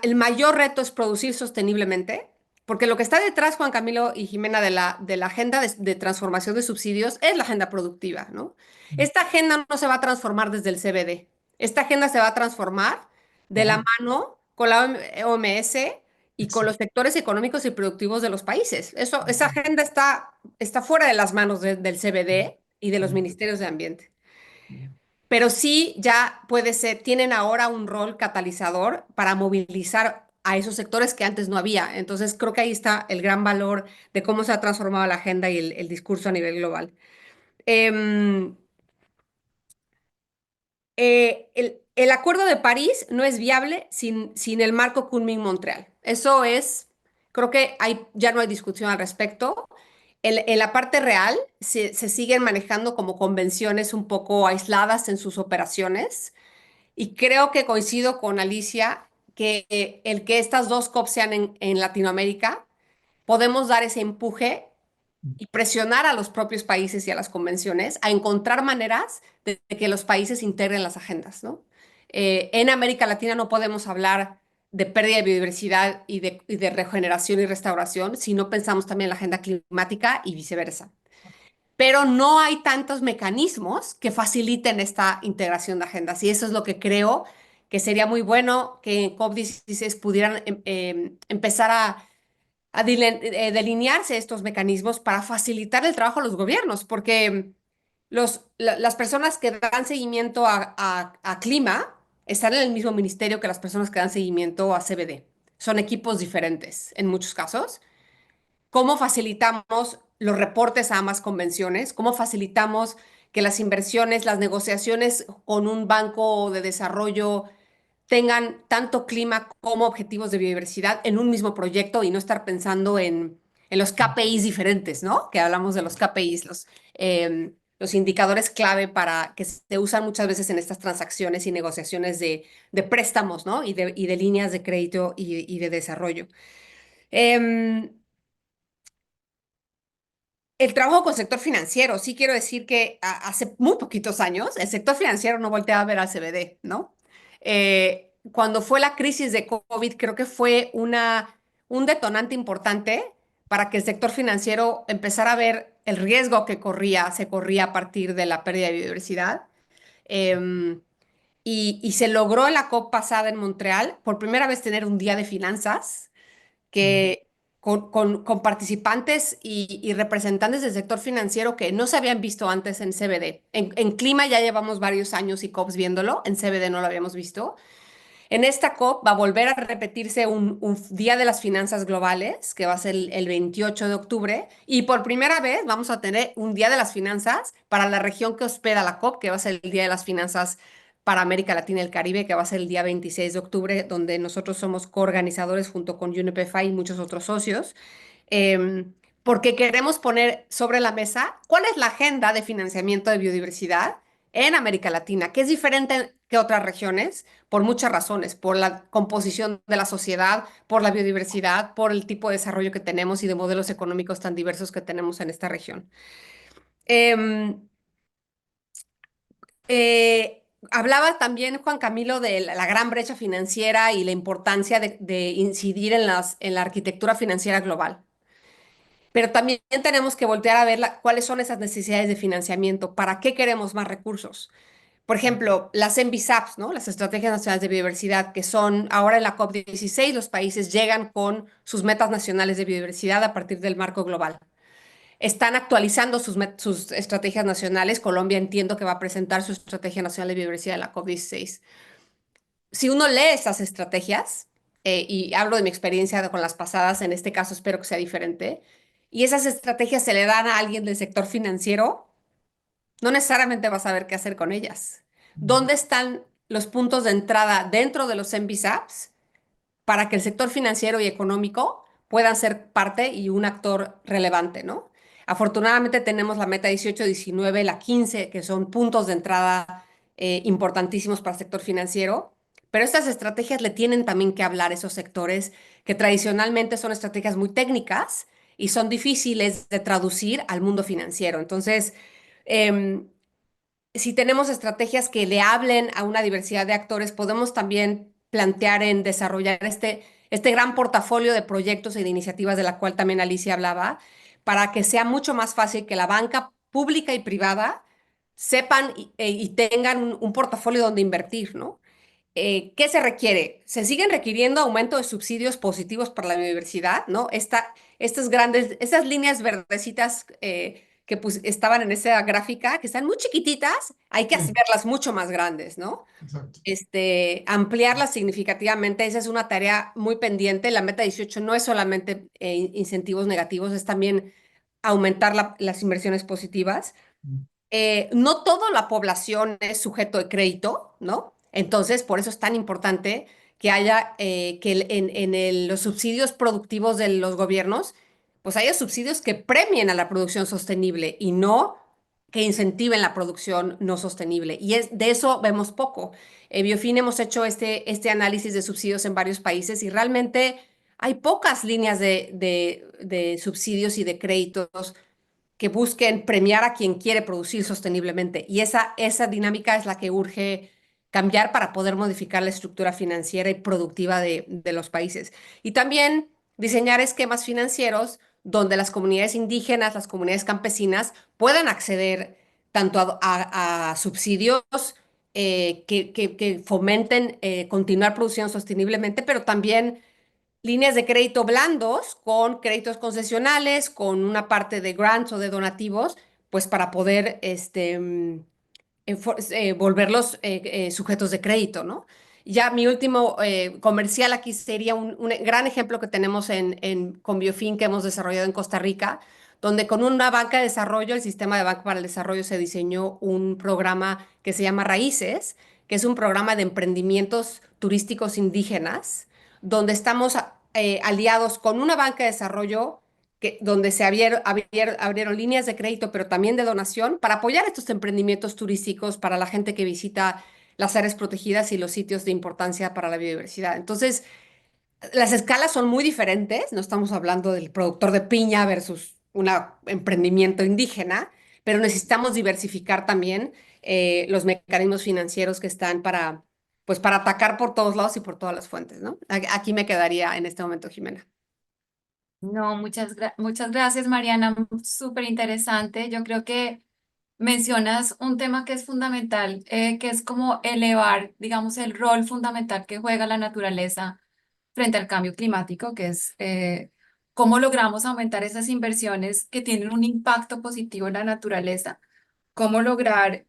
Speaker 5: El mayor reto es producir sosteniblemente, porque lo que está detrás, Juan Camilo y Jimena, de la agenda de transformación de subsidios es la agenda productiva, ¿no?
Speaker 3: Mm,
Speaker 5: Esta agenda no se va a transformar desde el CBD. Esta agenda se va a transformar de la
Speaker 3: claro.
Speaker 5: mano con la OMS y con los
Speaker 3: Exacto.
Speaker 5: sectores económicos y productivos de los países. Esa agenda está fuera de las manos del CBD y de los
Speaker 3: Mm,
Speaker 5: ministerios de ambiente,
Speaker 3: mm,
Speaker 5: pero sí ya puede ser, tienen ahora un rol catalizador para movilizar a esos sectores que antes no había. Entonces, creo que ahí está el gran valor de cómo se ha transformado la agenda y el discurso a nivel global. Em, el Acuerdo de París no es viable sin el marco Kunming-Montreal. Creo que ya no hay discusión al respecto. En la parte real se siguen manejando como convenciones un poco aisladas en sus operaciones. Y creo que coincido con Alicia que el que estas dos COP sean en Latinoamérica, podemos dar ese empuje y presionar a los propios países y a las convenciones a encontrar maneras de que los países integren las agendas, ¿no? En América Latina no podemos hablar de pérdida de biodiversidad y de regeneración y restauración si no pensamos también en la agenda climática y viceversa. Pero no hay tantos mecanismos que faciliten esta integración de agendas y eso es lo que creo que sería muy bueno que en COP16 pudieran empezar a delinearse estos mecanismos para facilitar el trabajo a los gobiernos, porque las personas que dan seguimiento a clima están en el mismo ministerio que las personas que dan seguimiento a CBD. Son equipos diferentes en muchos casos. ¿Cómo facilitamos los reportes a ambas convenciones? ¿Cómo facilitamos que las inversiones, las negociaciones con un banco de desarrollo tengan tanto clima como objetivos de biodiversidad en un mismo proyecto y no estar pensando en los KPIs diferentes, ¿no? Que hablamos de los KPIs, los indicadores clave para que se usan muchas veces en estas transacciones y negociaciones de préstamos, ¿no? Y de líneas de crédito y de desarrollo. Em, el trabajo con el sector financiero, sí quiero decir que hace muy poquitos años el sector financiero no volteaba a ver al CBD, ¿no? Cuando fue la crisis de COVID, creo que fue un detonante importante para que el sector financiero empezara a ver el riesgo que se corría a partir de la pérdida de biodiversidad. Em, y se logró en la COP pasada en Montreal por primera vez tener un día de finanzas que con participantes y representantes del sector financiero que no se habían visto antes en CBD. En clima ya llevamos varios años y COPs viéndolo, en CBD no lo habíamos visto. En esta COP va a volver a repetirse un Día de las Finanzas Globales, que va a ser el 28 de octubre, y por primera vez vamos a tener un Día de las Finanzas para la región que hospeda la COP, que va a ser el Día de las Finanzas para América Latina y el Caribe, que va a ser el día 26 de octubre, donde nosotros somos coorganizadores junto con UNEP-FI y muchos otros socios, porque queremos poner sobre la mesa cuál es la agenda de financiamiento de biodiversidad en América Latina, que es diferente que otras regiones por muchas razones, por la composición de la sociedad, por la biodiversidad, por el tipo de desarrollo que tenemos y de modelos económicos tan diversos que tenemos en esta región. Hablaba también Juan Camilo de la gran brecha financiera y la importancia de incidir en la arquitectura financiera global. Pero también tenemos que voltear a ver cuáles son esas necesidades de financiamiento, para qué queremos más recursos. Por ejemplo, las NBSAPs, ¿no? Las Estrategias Nacionales de Biodiversidad, que son ahora en la COP16, los países llegan con sus metas nacionales de biodiversidad a partir del marco global. Están actualizando sus estrategias nacionales. Colombia entiendo que va a presentar su Estrategia Nacional de Biodiversidad en la COP16. Si uno lee esas estrategias, y hablo de mi experiencia con las pasadas, en este caso espero que sea diferente, y esas estrategias se le dan a alguien del sector financiero, no necesariamente va a saber qué hacer con ellas. ¿Dónde están los puntos de entrada dentro de los NBSAPs para que el sector financiero y económico puedan ser parte y un actor relevante, ¿no? Afortunadamente tenemos la meta 18, 19, la 15, que son puntos de entrada importantísimos para el sector financiero, pero estas estrategias le tienen también que hablar a esos sectores que tradicionalmente son estrategias muy técnicas y son difíciles de traducir al mundo financiero. Entonces, em, si tenemos estrategias que le hablen a una diversidad de actores, podemos también plantear en desarrollar este gran portafolio de proyectos y de iniciativas de la cual también Alicia hablaba, para que sea mucho más fácil que la banca pública y privada sepan y tengan un portafolio donde invertir, ¿no? ¿Qué se requiere? Se siguen requiriendo aumento de subsidios positivos para la biodiversidad, ¿no? Estas grandes, esas líneas verdecitas que pues, estaban en esa gráfica, que están muy chiquititas, hay que
Speaker 3: Sí,
Speaker 5: hacerlas mucho más grandes, ¿no?
Speaker 3: exacto.
Speaker 5: Ampliarlas significativamente, esa es una tarea muy pendiente. La meta 18 no es solamente incentivos negativos, es también aumentar las inversiones positivas. No toda la población es sujeto de crédito, ¿no? Entonces, por eso es tan importante que haya, los subsidios productivos de los gobiernos, pues haya subsidios que premien a la producción sostenible y no que incentiven la producción no sostenible. Y de eso vemos poco. Biofin hemos hecho este análisis de subsidios en varios países y realmente hay pocas líneas de subsidios y de créditos que busquen premiar a quien quiere producir sosteniblemente. Y esa dinámica es la que urge cambiar para poder modificar la estructura financiera y productiva de los países. Y también diseñar esquemas financieros donde las comunidades indígenas, las comunidades campesinas puedan acceder tanto a subsidios que fomenten continuar produciendo sosteniblemente, pero también líneas de crédito blandos con créditos concesionales, con una parte de grants o de donativos, pues para poder volverlos sujetos de crédito, ¿no? Ya mi último comercial aquí sería un gran ejemplo que tenemos con Biofin que hemos desarrollado en Costa Rica, donde con una banca de desarrollo, el Sistema de Banca para el Desarrollo, se diseñó un programa que se llama Raíces, que es un programa de emprendimientos turísticos indígenas, donde estamos aliados con una banca de desarrollo donde se abrieron líneas de crédito, pero también de donación, para apoyar estos emprendimientos turísticos para la gente que visita las áreas protegidas y los sitios de importancia para la biodiversidad. Entonces, las escalas son muy diferentes. No estamos hablando del productor de piña versus un emprendimiento indígena, pero necesitamos diversificar también los mecanismos financieros que están pues, para atacar por todos lados y por todas las fuentes, ¿no? Aquí me quedaría en este momento, Jimena.
Speaker 2: No, muchas gracias, Mariana. Súper interesante. Yo creo que mencionas un tema que es fundamental, que es como elevar, digamos, el rol fundamental que juega la naturaleza frente al cambio climático, que es cómo logramos aumentar esas inversiones que tienen un impacto positivo en la naturaleza, cómo lograr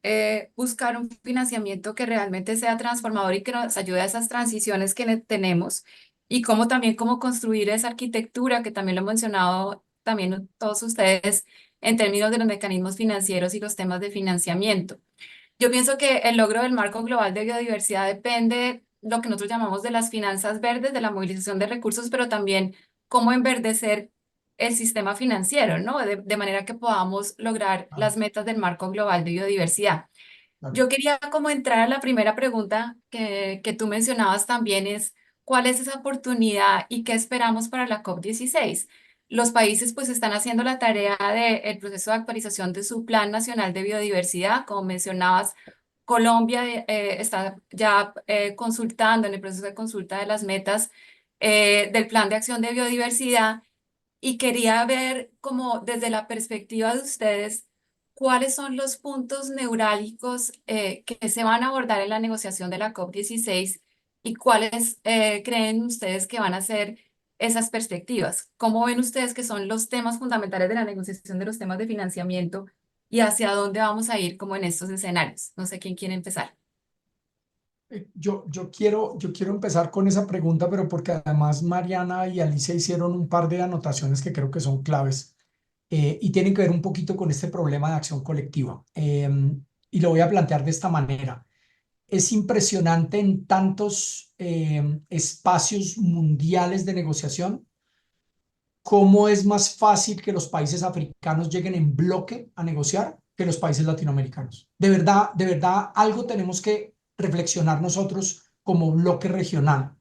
Speaker 2: buscar un financiamiento que realmente sea transformador y que nos ayude a esas transiciones que tenemos y cómo también cómo construir esa arquitectura que también lo han mencionado también todos ustedes en términos de los mecanismos financieros y los temas de financiamiento. Yo pienso que el logro del marco global de biodiversidad depende de lo que nosotros llamamos de las finanzas verdes, de la movilización de recursos, pero también cómo enverdecer el sistema financiero, ¿no? De manera que podamos lograr
Speaker 3: Ah,
Speaker 2: las metas del marco global de biodiversidad.
Speaker 3: claro.
Speaker 2: Yo quería como entrar a la primera pregunta que tú mencionabas también es, ¿cuál es esa oportunidad y qué esperamos para la COP16? Los países pues están haciendo la tarea del proceso de actualización de su Plan Nacional de Biodiversidad. Como mencionabas, Colombia está ya consultando en el proceso de consulta de las metas del Plan de Acción de Biodiversidad y quería ver como desde la perspectiva de ustedes, cuáles son los puntos neurálgicos que se van a abordar en la negociación de la COP16 y cuáles creen ustedes que van a ser esas perspectivas. ¿Cómo ven ustedes que son los temas fundamentales de la negociación de los temas de financiamiento y hacia dónde vamos a ir como en estos escenarios? No sé quién quiere empezar.
Speaker 3: Yo quiero empezar con esa pregunta, pero porque además Mariana y Alicia hicieron un par de anotaciones que creo que son claves y tienen que ver un poquito con este problema de acción colectiva. Y lo voy a plantear de esta manera. Es impresionante en tantos espacios mundiales de negociación cómo es más fácil que los países africanos lleguen en bloque a negociar que los países latinoamericanos. De verdad, algo tenemos que reflexionar nosotros como bloque regional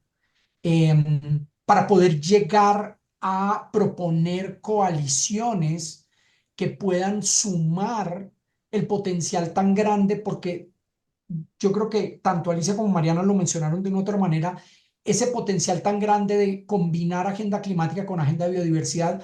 Speaker 3: para poder llegar a proponer coaliciones que puedan sumar el potencial tan grande, porque yo creo que tanto Alicia como Mariana lo mencionaron de una otra manera, ese potencial tan grande de combinar agenda climática con agenda de biodiversidad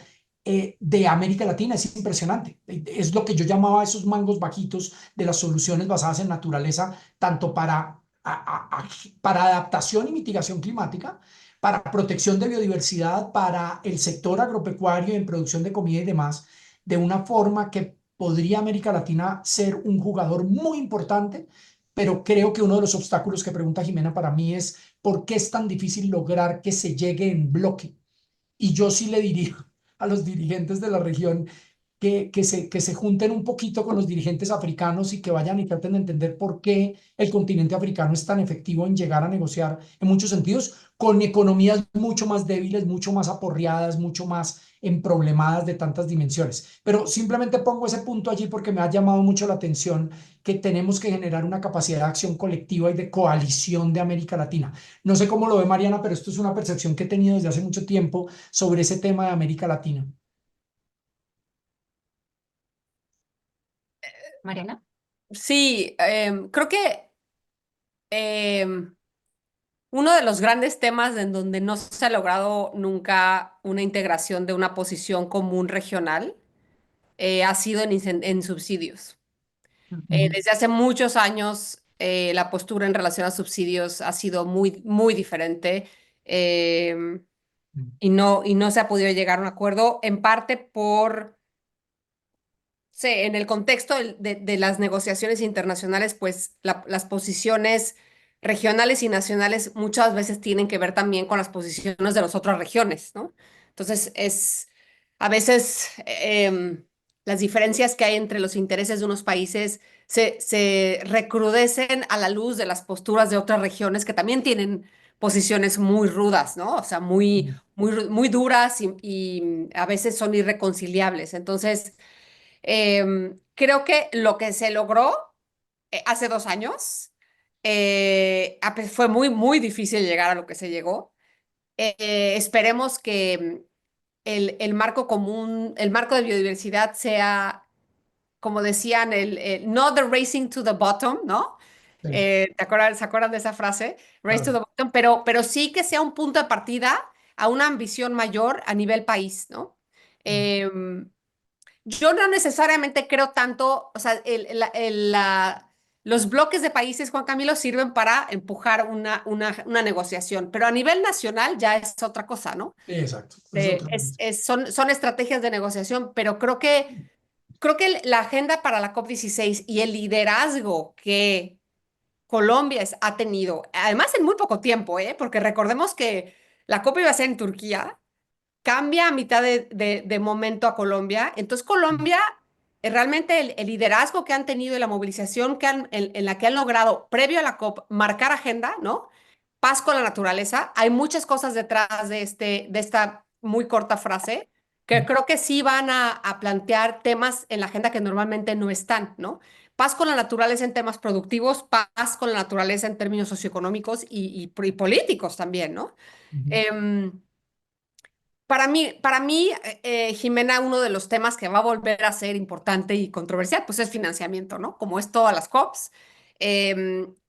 Speaker 3: de América Latina es impresionante. Es lo que yo llamaba esos mangos bajitos de las soluciones basadas en naturaleza, tanto para adaptación y mitigación climática, para protección de biodiversidad, para el sector agropecuario en producción de comida y demás, de una forma que podría América Latina ser un jugador muy importante, pero creo que uno de los obstáculos que pregunta Jimena para mí es ¿por qué es tan difícil lograr que se llegue en bloque? Y yo sí le diría a los dirigentes de la región, que se junten un poquito con los dirigentes africanos y que vayan y traten de entender por qué el continente africano es tan efectivo en llegar a negociar en muchos sentidos, con economías mucho más débiles, mucho más aporreadas, mucho más emproblemadas de tantas dimensiones. Pero simplemente pongo ese punto allí porque me ha llamado mucho la atención que tenemos que generar una capacidad de acción colectiva y de coalición de América Latina. No sé cómo lo ve Mariana, pero esto es una percepción que he tenido desde hace mucho tiempo sobre ese tema de América Latina.
Speaker 2: Mariana.
Speaker 5: Sí, creo que em, uno de los grandes temas en donde no se ha logrado nunca una integración de una posición común regional ha sido en subsidios.
Speaker 3: Ujú,
Speaker 5: Desde hace muchos años, la postura en relación a subsidios ha sido muy, muy diferente, em, y no se ha podido llegar a un acuerdo, en parte por, sí, en el contexto de las negociaciones internacionales, pues las posiciones regionales y nacionales muchas veces tienen que ver también con las posiciones de las otras regiones, ¿no? Entonces, a veces las diferencias que hay entre los intereses de unos países se recrudecen a la luz de las posturas de otras regiones que también tienen posiciones muy rudas, ¿no? O sea, muy,
Speaker 3: ujú,
Speaker 5: muy duras y a veces son irreconciliables. Entonces, creo que lo que se logró hace 2 años fue muy, muy difícil llegar a lo que se llegó. Esperemos que el marco común, el marco de biodiversidad sea, como decían, no the racing to the bottom, ¿no?
Speaker 3: sí,
Speaker 5: Se acuerdan de esa frase? Race to
Speaker 3: claro.
Speaker 5: the bottom, pero sí que sea un punto de partida a una ambición mayor a nivel país, ¿no? Em, yo no necesariamente creo tanto, o sea, los bloques de países, Juan Camilo, sirven para empujar una negociación, pero a nivel nacional ya es otra cosa, ¿no?
Speaker 3: Exacto, es otra cosa.
Speaker 5: Son estrategias de negociación, pero creo que la agenda para la COP16 y el liderazgo que Colombia ha tenido, además en muy poco tiempo, ¿eh? Porque recordemos que la COP iba a ser en Turquía, cambia a mitad de momento a Colombia. Entonces Colombia, realmente el liderazgo que han tenido y la movilización en la que han logrado previo a la COP marcar agenda, ¿no? Paz con la naturaleza. Hay muchas cosas detrás de esta muy corta frase que creo que sí van a plantear temas en la agenda que normalmente no están, ¿no? Paz con la naturaleza en temas productivos, paz con la naturaleza en términos socioeconómicos y políticos también, ¿no?
Speaker 3: Ujú.
Speaker 5: Em, para mí, Jimena, uno de los temas que va a volver a ser importante y controversial, pues es financiamiento, ¿no? Como es todas las COPs.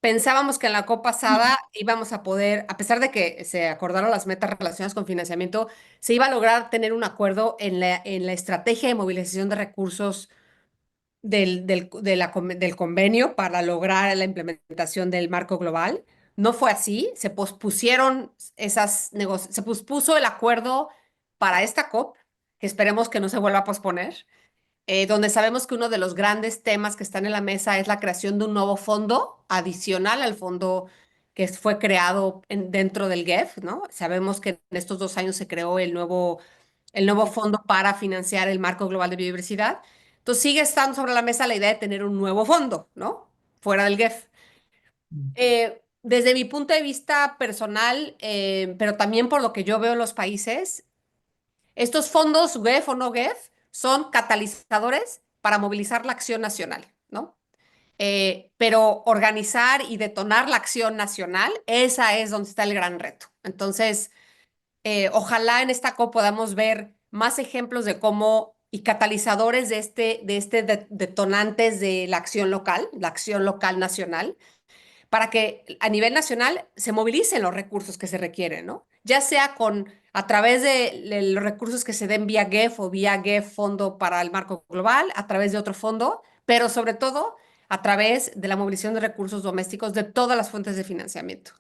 Speaker 5: Pensábamos que en la COP pasada íbamos a poder, a pesar de que se acordaron las metas relacionadas con financiamiento, se iba a lograr tener un acuerdo en la estrategia de movilización de recursos del convenio para lograr la implementación del marco global. No fue así, se pospuso el acuerdo para esta COP, que esperemos que no se vuelva a posponer, donde sabemos que uno de los grandes temas que están en la mesa es la creación de un nuevo fondo adicional al fondo que fue creado dentro del GEF, ¿no? Sabemos que en estos 2 años se creó el nuevo fondo para financiar el marco global de biodiversidad. Entonces sigue estando sobre la mesa la idea de tener un nuevo fondo, ¿no? Fuera del GEF. Desde mi punto de vista personal, pero también por lo que yo veo en los países, estos fondos, GEF o no GEF, son catalizadores para movilizar la acción nacional, ¿no? Pero organizar y detonar la acción nacional, esa es donde está el gran reto. Entonces, ojalá en esta COP podamos ver más ejemplos de cómo y catalizadores de detonantes de la acción local nacional, para que a nivel nacional se movilicen los recursos que se requieren, ¿no? Ya sea a través de los recursos que se den vía GEF o vía GEF Fondo para el Marco Global, a través de otro fondo, pero sobre todo a través de la movilización de recursos domésticos de todas las fuentes de financiamiento,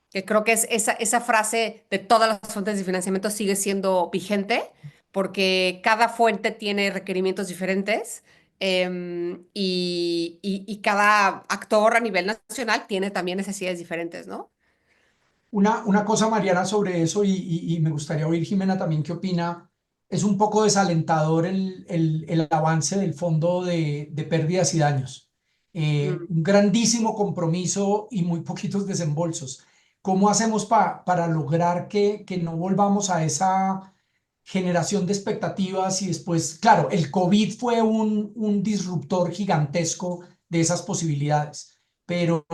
Speaker 5: que creo que esa frase de todas las fuentes de financiamiento sigue siendo vigente porque cada fuente tiene requerimientos diferentes, y cada actor a nivel nacional tiene también necesidades diferentes, ¿no?
Speaker 3: Una cosa, Mariana, sobre eso y me gustaría oír, Jimena, también qué opina. es un poco desalentador el avance del Fondo de Pérdidas y Daños.
Speaker 5: Mm.
Speaker 3: Un grandísimo compromiso y muy poquitos desembolsos. ¿Cómo hacemos para lograr que no volvamos a esa generación de expectativas y después, claro, el COVID fue un disruptor gigantesco de esas posibilidades? Pero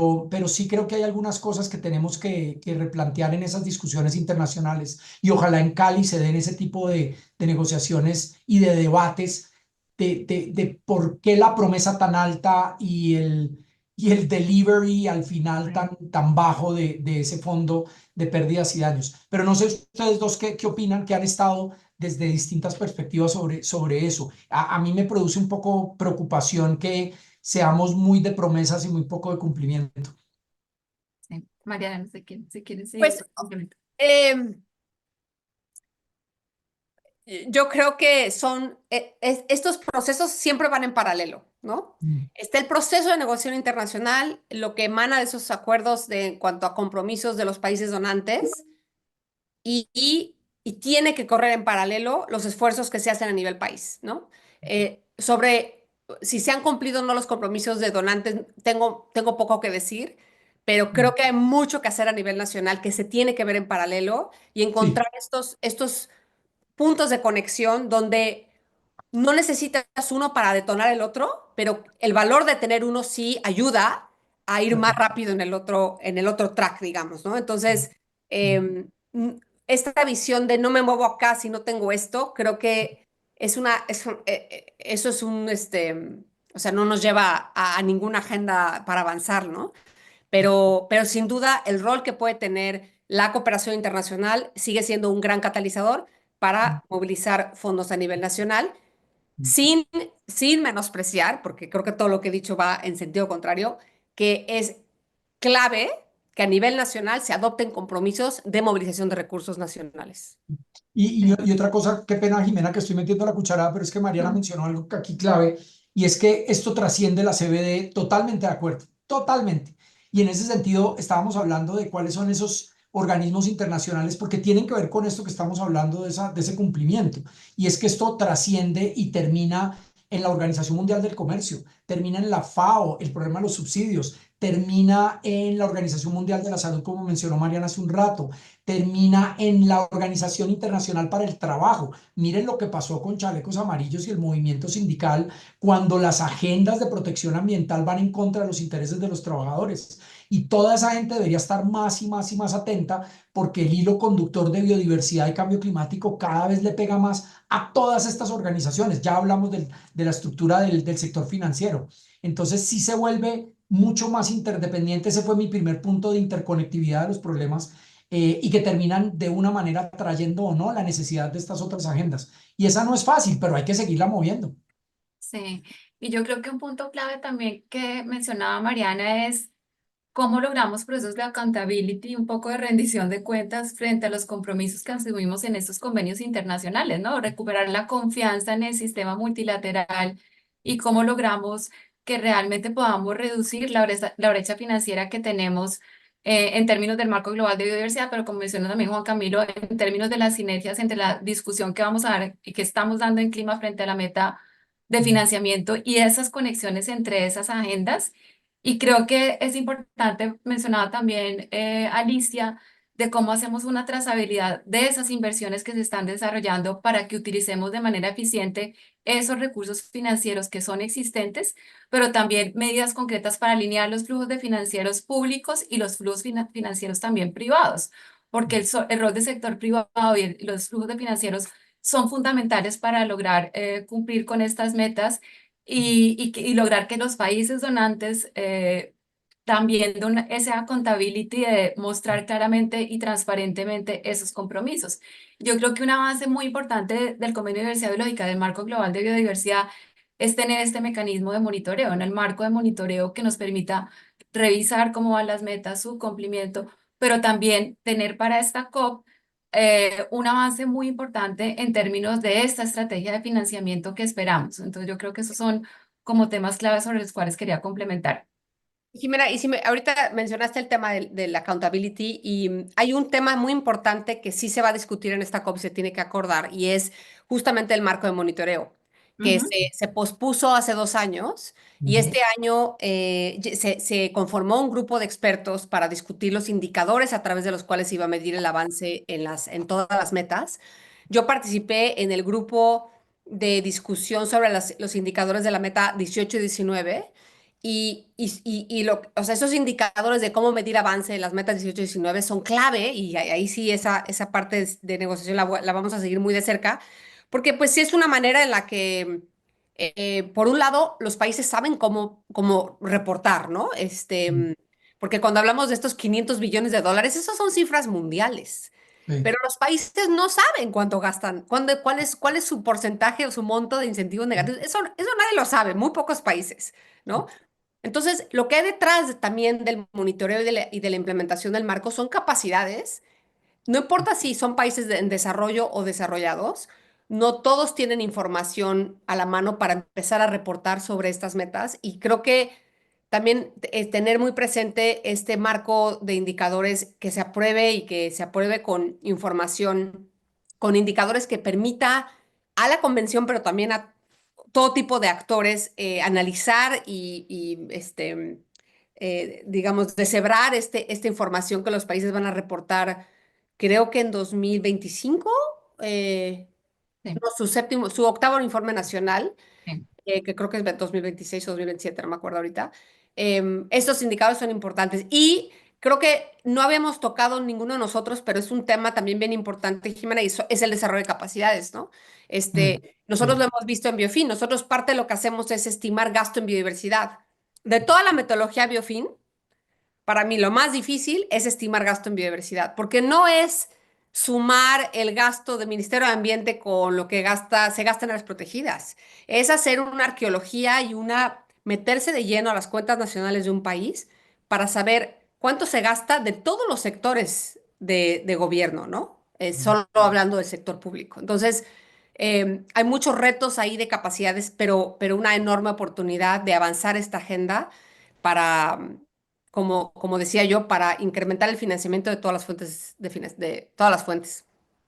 Speaker 3: sí creo que hay algunas cosas que tenemos que replantear en esas discusiones internacionales y ojalá en Cali se den ese tipo de negociaciones y de debates de por qué la promesa tan alta y el delivery al final tan bajo de ese fondo de pérdidas y daños. Pero no sé ustedes dos qué opinan, que han estado desde distintas perspectivas sobre eso. A mí me produce un poco preocupación que seamos muy de promesas y muy poco de cumplimiento.
Speaker 2: Sí. Mariana, no sé quién, si quieres seguir.
Speaker 5: Pues em, yo creo que estos procesos siempre van en paralelo, ¿no?
Speaker 3: Mm.
Speaker 5: Está el proceso de negociación internacional, lo que emana de esos acuerdos en cuanto a compromisos de los países donantes, y tiene que correr en paralelo los esfuerzos que se hacen a nivel país, ¿no? Sobre si se han cumplido o no los compromisos de donantes, tengo poco que decir, pero creo que hay mucho que hacer a nivel nacional que se tiene que ver en paralelo y
Speaker 3: Sí,
Speaker 5: encontrar estos puntos de conexión donde no necesitas uno para detonar el otro, pero el valor de tener uno sí ayuda a ir
Speaker 3: de
Speaker 5: más
Speaker 3: acuerdo.
Speaker 5: rápido en el otro track, digamos, ¿no? Entonces, eh, esta visión de no me muevo acá si no tengo esto, creo que eso es o sea, no nos lleva a ninguna agenda para avanzar, ¿no? Pero sin duda el rol que puede tener la cooperación internacional sigue siendo un gran catalizador para movilizar fondos a nivel nacional, sin, sin menospreciar, porque creo que todo lo que he dicho va en sentido contrario, que es clave que a nivel nacional se adopten compromisos de movilización de recursos nacionales.
Speaker 3: Y otra cosa, qué pena, Jimena, que estoy metiendo la cucharada, pero es que Mariana mencionó algo que aquí clave, y es que esto trasciende la CBD, totalmente de acuerdo, totalmente. Y en ese sentido, estábamos hablando de cuáles son esos organismos internacionales, porque tienen que ver con esto que estamos hablando de ese cumplimiento. Y es que esto trasciende y termina en la Organización Mundial del Comercio, termina en la FAO, el problema de los subsidios, termina en la Organización Mundial de la Salud, como mencionó Mariana hace un rato, termina en la Organización Internacional para el Trabajo. Miren lo que pasó con Chalecos Amarillos y el movimiento sindical cuando las agendas de protección ambiental van en contra de los intereses de los trabajadores. Y toda esa gente debería estar más y más y más atenta porque el hilo conductor de biodiversidad y cambio climático cada vez le pega más a todas estas organizaciones. Ya hablamos de la estructura del sector financiero. Entonces sí se vuelve mucho más interdependiente. Ese fue mi primer punto de interconectividad de los problemas y que terminan de una manera trayendo o no la necesidad de estas otras agendas. Y esa no es fácil, pero hay que seguirla moviendo.
Speaker 2: Sí, y yo creo que un punto clave también que mencionaba Mariana es cómo logramos procesos de accountability, un poco de rendición de cuentas frente a los compromisos que asumimos en estos convenios internacionales, ¿no? Recuperar la confianza en el sistema multilateral y cómo logramos que realmente podamos reducir la brecha financiera que tenemos en términos del marco global de biodiversidad, pero como mencionó también Juan Camilo, en términos de las sinergias entre la discusión que vamos a dar y que estamos dando en clima frente a la meta de financiamiento y esas conexiones entre esas agendas. Y creo que es importante, mencionaba también Alicia, de cómo hacemos una trazabilidad de esas inversiones que se están desarrollando para que utilicemos de manera eficiente esos recursos financieros que son existentes, pero también medidas concretas para alinear los flujos de financieros públicos y los flujos financieros también privados, porque el rol del sector privado y los flujos de financieros son fundamentales para lograr cumplir con estas metas y lograr que los países donantes también den esa accountability de mostrar claramente y transparentemente esos compromisos. Yo creo que un avance muy importante del Convenio de Diversidad Biológica, del Marco Global de Biodiversidad, es tener este mecanismo de monitoreo, en el marco de monitoreo que nos permita revisar cómo van las metas, su cumplimiento, pero también tener para esta COP un avance muy importante en términos de esta estrategia de financiamiento que esperamos. Entonces yo creo que esos son como temas claves sobre los cuales quería complementar.
Speaker 5: Jimena, y si ahorita mencionaste el tema del accountability y hay un tema muy importante que sí se va a discutir en esta COP, se tiene que acordar y es justamente el marco de monitoreo, que
Speaker 2: Ujú.
Speaker 5: se pospuso hace 2 años y
Speaker 3: Ujú.
Speaker 5: este año se conformó un grupo de expertos para discutir los indicadores a través de los cuales se iba a medir el avance en todas las metas. Yo participé en el grupo de discusión sobre los indicadores de la meta 18 y 19. O sea, esos indicadores de cómo medir avance en las metas 18 y 19 son clave y ahí sí esa parte de negociación la vamos a seguir muy de cerca, porque pues sí es una manera en la que, por un lado, los países saben cómo reportar, ¿no? Porque cuando hablamos de estos 500 billones de dólares, esas son cifras mundiales.
Speaker 3: Sí.
Speaker 5: Pero los países no saben cuánto gastan, cuál es su porcentaje o su monto de incentivos negativos. Eso nadie lo sabe, muy pocos países, ¿no? Entonces, lo que hay detrás también del monitoreo y de la implementación del marco son capacidades. No importa si son países en desarrollo o desarrollados, no todos tienen información a la mano para empezar a reportar sobre estas metas. Y creo que también tener muy presente este marco de indicadores que se apruebe y que se apruebe con información, con indicadores que permita a la convención, pero también a todo tipo de actores, analizar digamos, deshebrar esta información que los países van a reportar, creo que en 2025,
Speaker 2: Sí,
Speaker 5: no, su octavo informe nacional,
Speaker 2: sí.
Speaker 5: que creo que es 2026 o 2027, no me acuerdo ahorita. Estos indicadores son importantes y creo que no habíamos tocado ninguno de nosotros, pero es un tema también bien importante, Jimena, y es el desarrollo de capacidades, ¿no?
Speaker 3: Mm.
Speaker 5: Nosotros lo
Speaker 3: Sí.
Speaker 5: hemos visto en Biofin, nosotros parte de lo que hacemos es estimar gasto en biodiversidad. De toda la metodología Biofin, para mí lo más difícil es estimar gasto en biodiversidad, porque no es sumar el gasto del Ministerio de Ambiente con lo que se gasta en áreas protegidas. Es hacer una arqueología y meterse de lleno a las cuentas nacionales de un país para saber cuánto se gasta de todos los sectores de gobierno, ¿no? Solo hablando del sector público. Entonces, hay muchos retos ahí de capacidades, pero una enorme oportunidad de avanzar esta agenda para, como decía yo, para incrementar el financiamiento de todas las fuentes de todas las fuentes.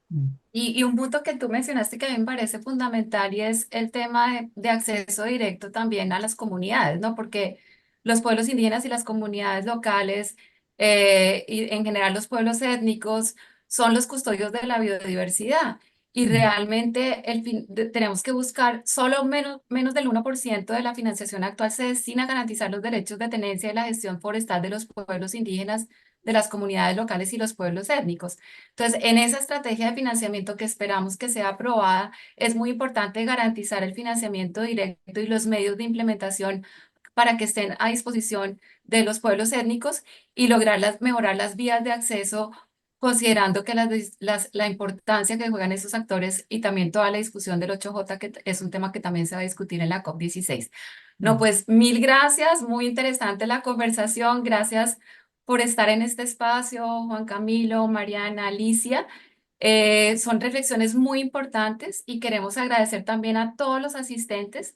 Speaker 3: Mm.
Speaker 2: Y un punto que tú mencionaste que a mí me parece fundamental y es el tema de acceso directo también a las comunidades, ¿no? Porque los pueblos indígenas y las comunidades locales y en general los pueblos étnicos son los custodios de la biodiversidad y
Speaker 3: Mm.
Speaker 2: realmente tenemos que buscar solo menos del 1% de la financiación actual se destina a garantizar los derechos de tenencia y la gestión forestal de los pueblos indígenas, de las comunidades locales y los pueblos étnicos. Entonces, en esa estrategia de financiamiento que esperamos que sea aprobada, es muy importante garantizar el financiamiento directo y los medios de implementación para que estén a disposición de los pueblos étnicos y lograr mejorar las vías de acceso, considerando que la importancia que juegan esos actores y también toda la discusión del 8J, que es un tema que también se va a discutir en la COP16. No,
Speaker 3: Mm.
Speaker 2: pues mil gracias, muy interesante la conversación, gracias por estar en este espacio, Juan Camilo, Mariana, Alicia. Son reflexiones muy importantes y queremos agradecer también a todos los asistentes.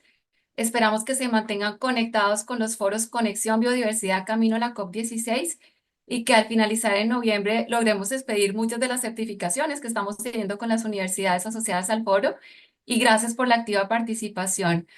Speaker 2: Esperamos que se mantengan conectados con los foros Conexión Biodiversidad Camino a la COP16 y que al finalizar en noviembre logremos expedir muchas de las certificaciones que estamos teniendo con las universidades asociadas al foro. Y gracias por la activa participación.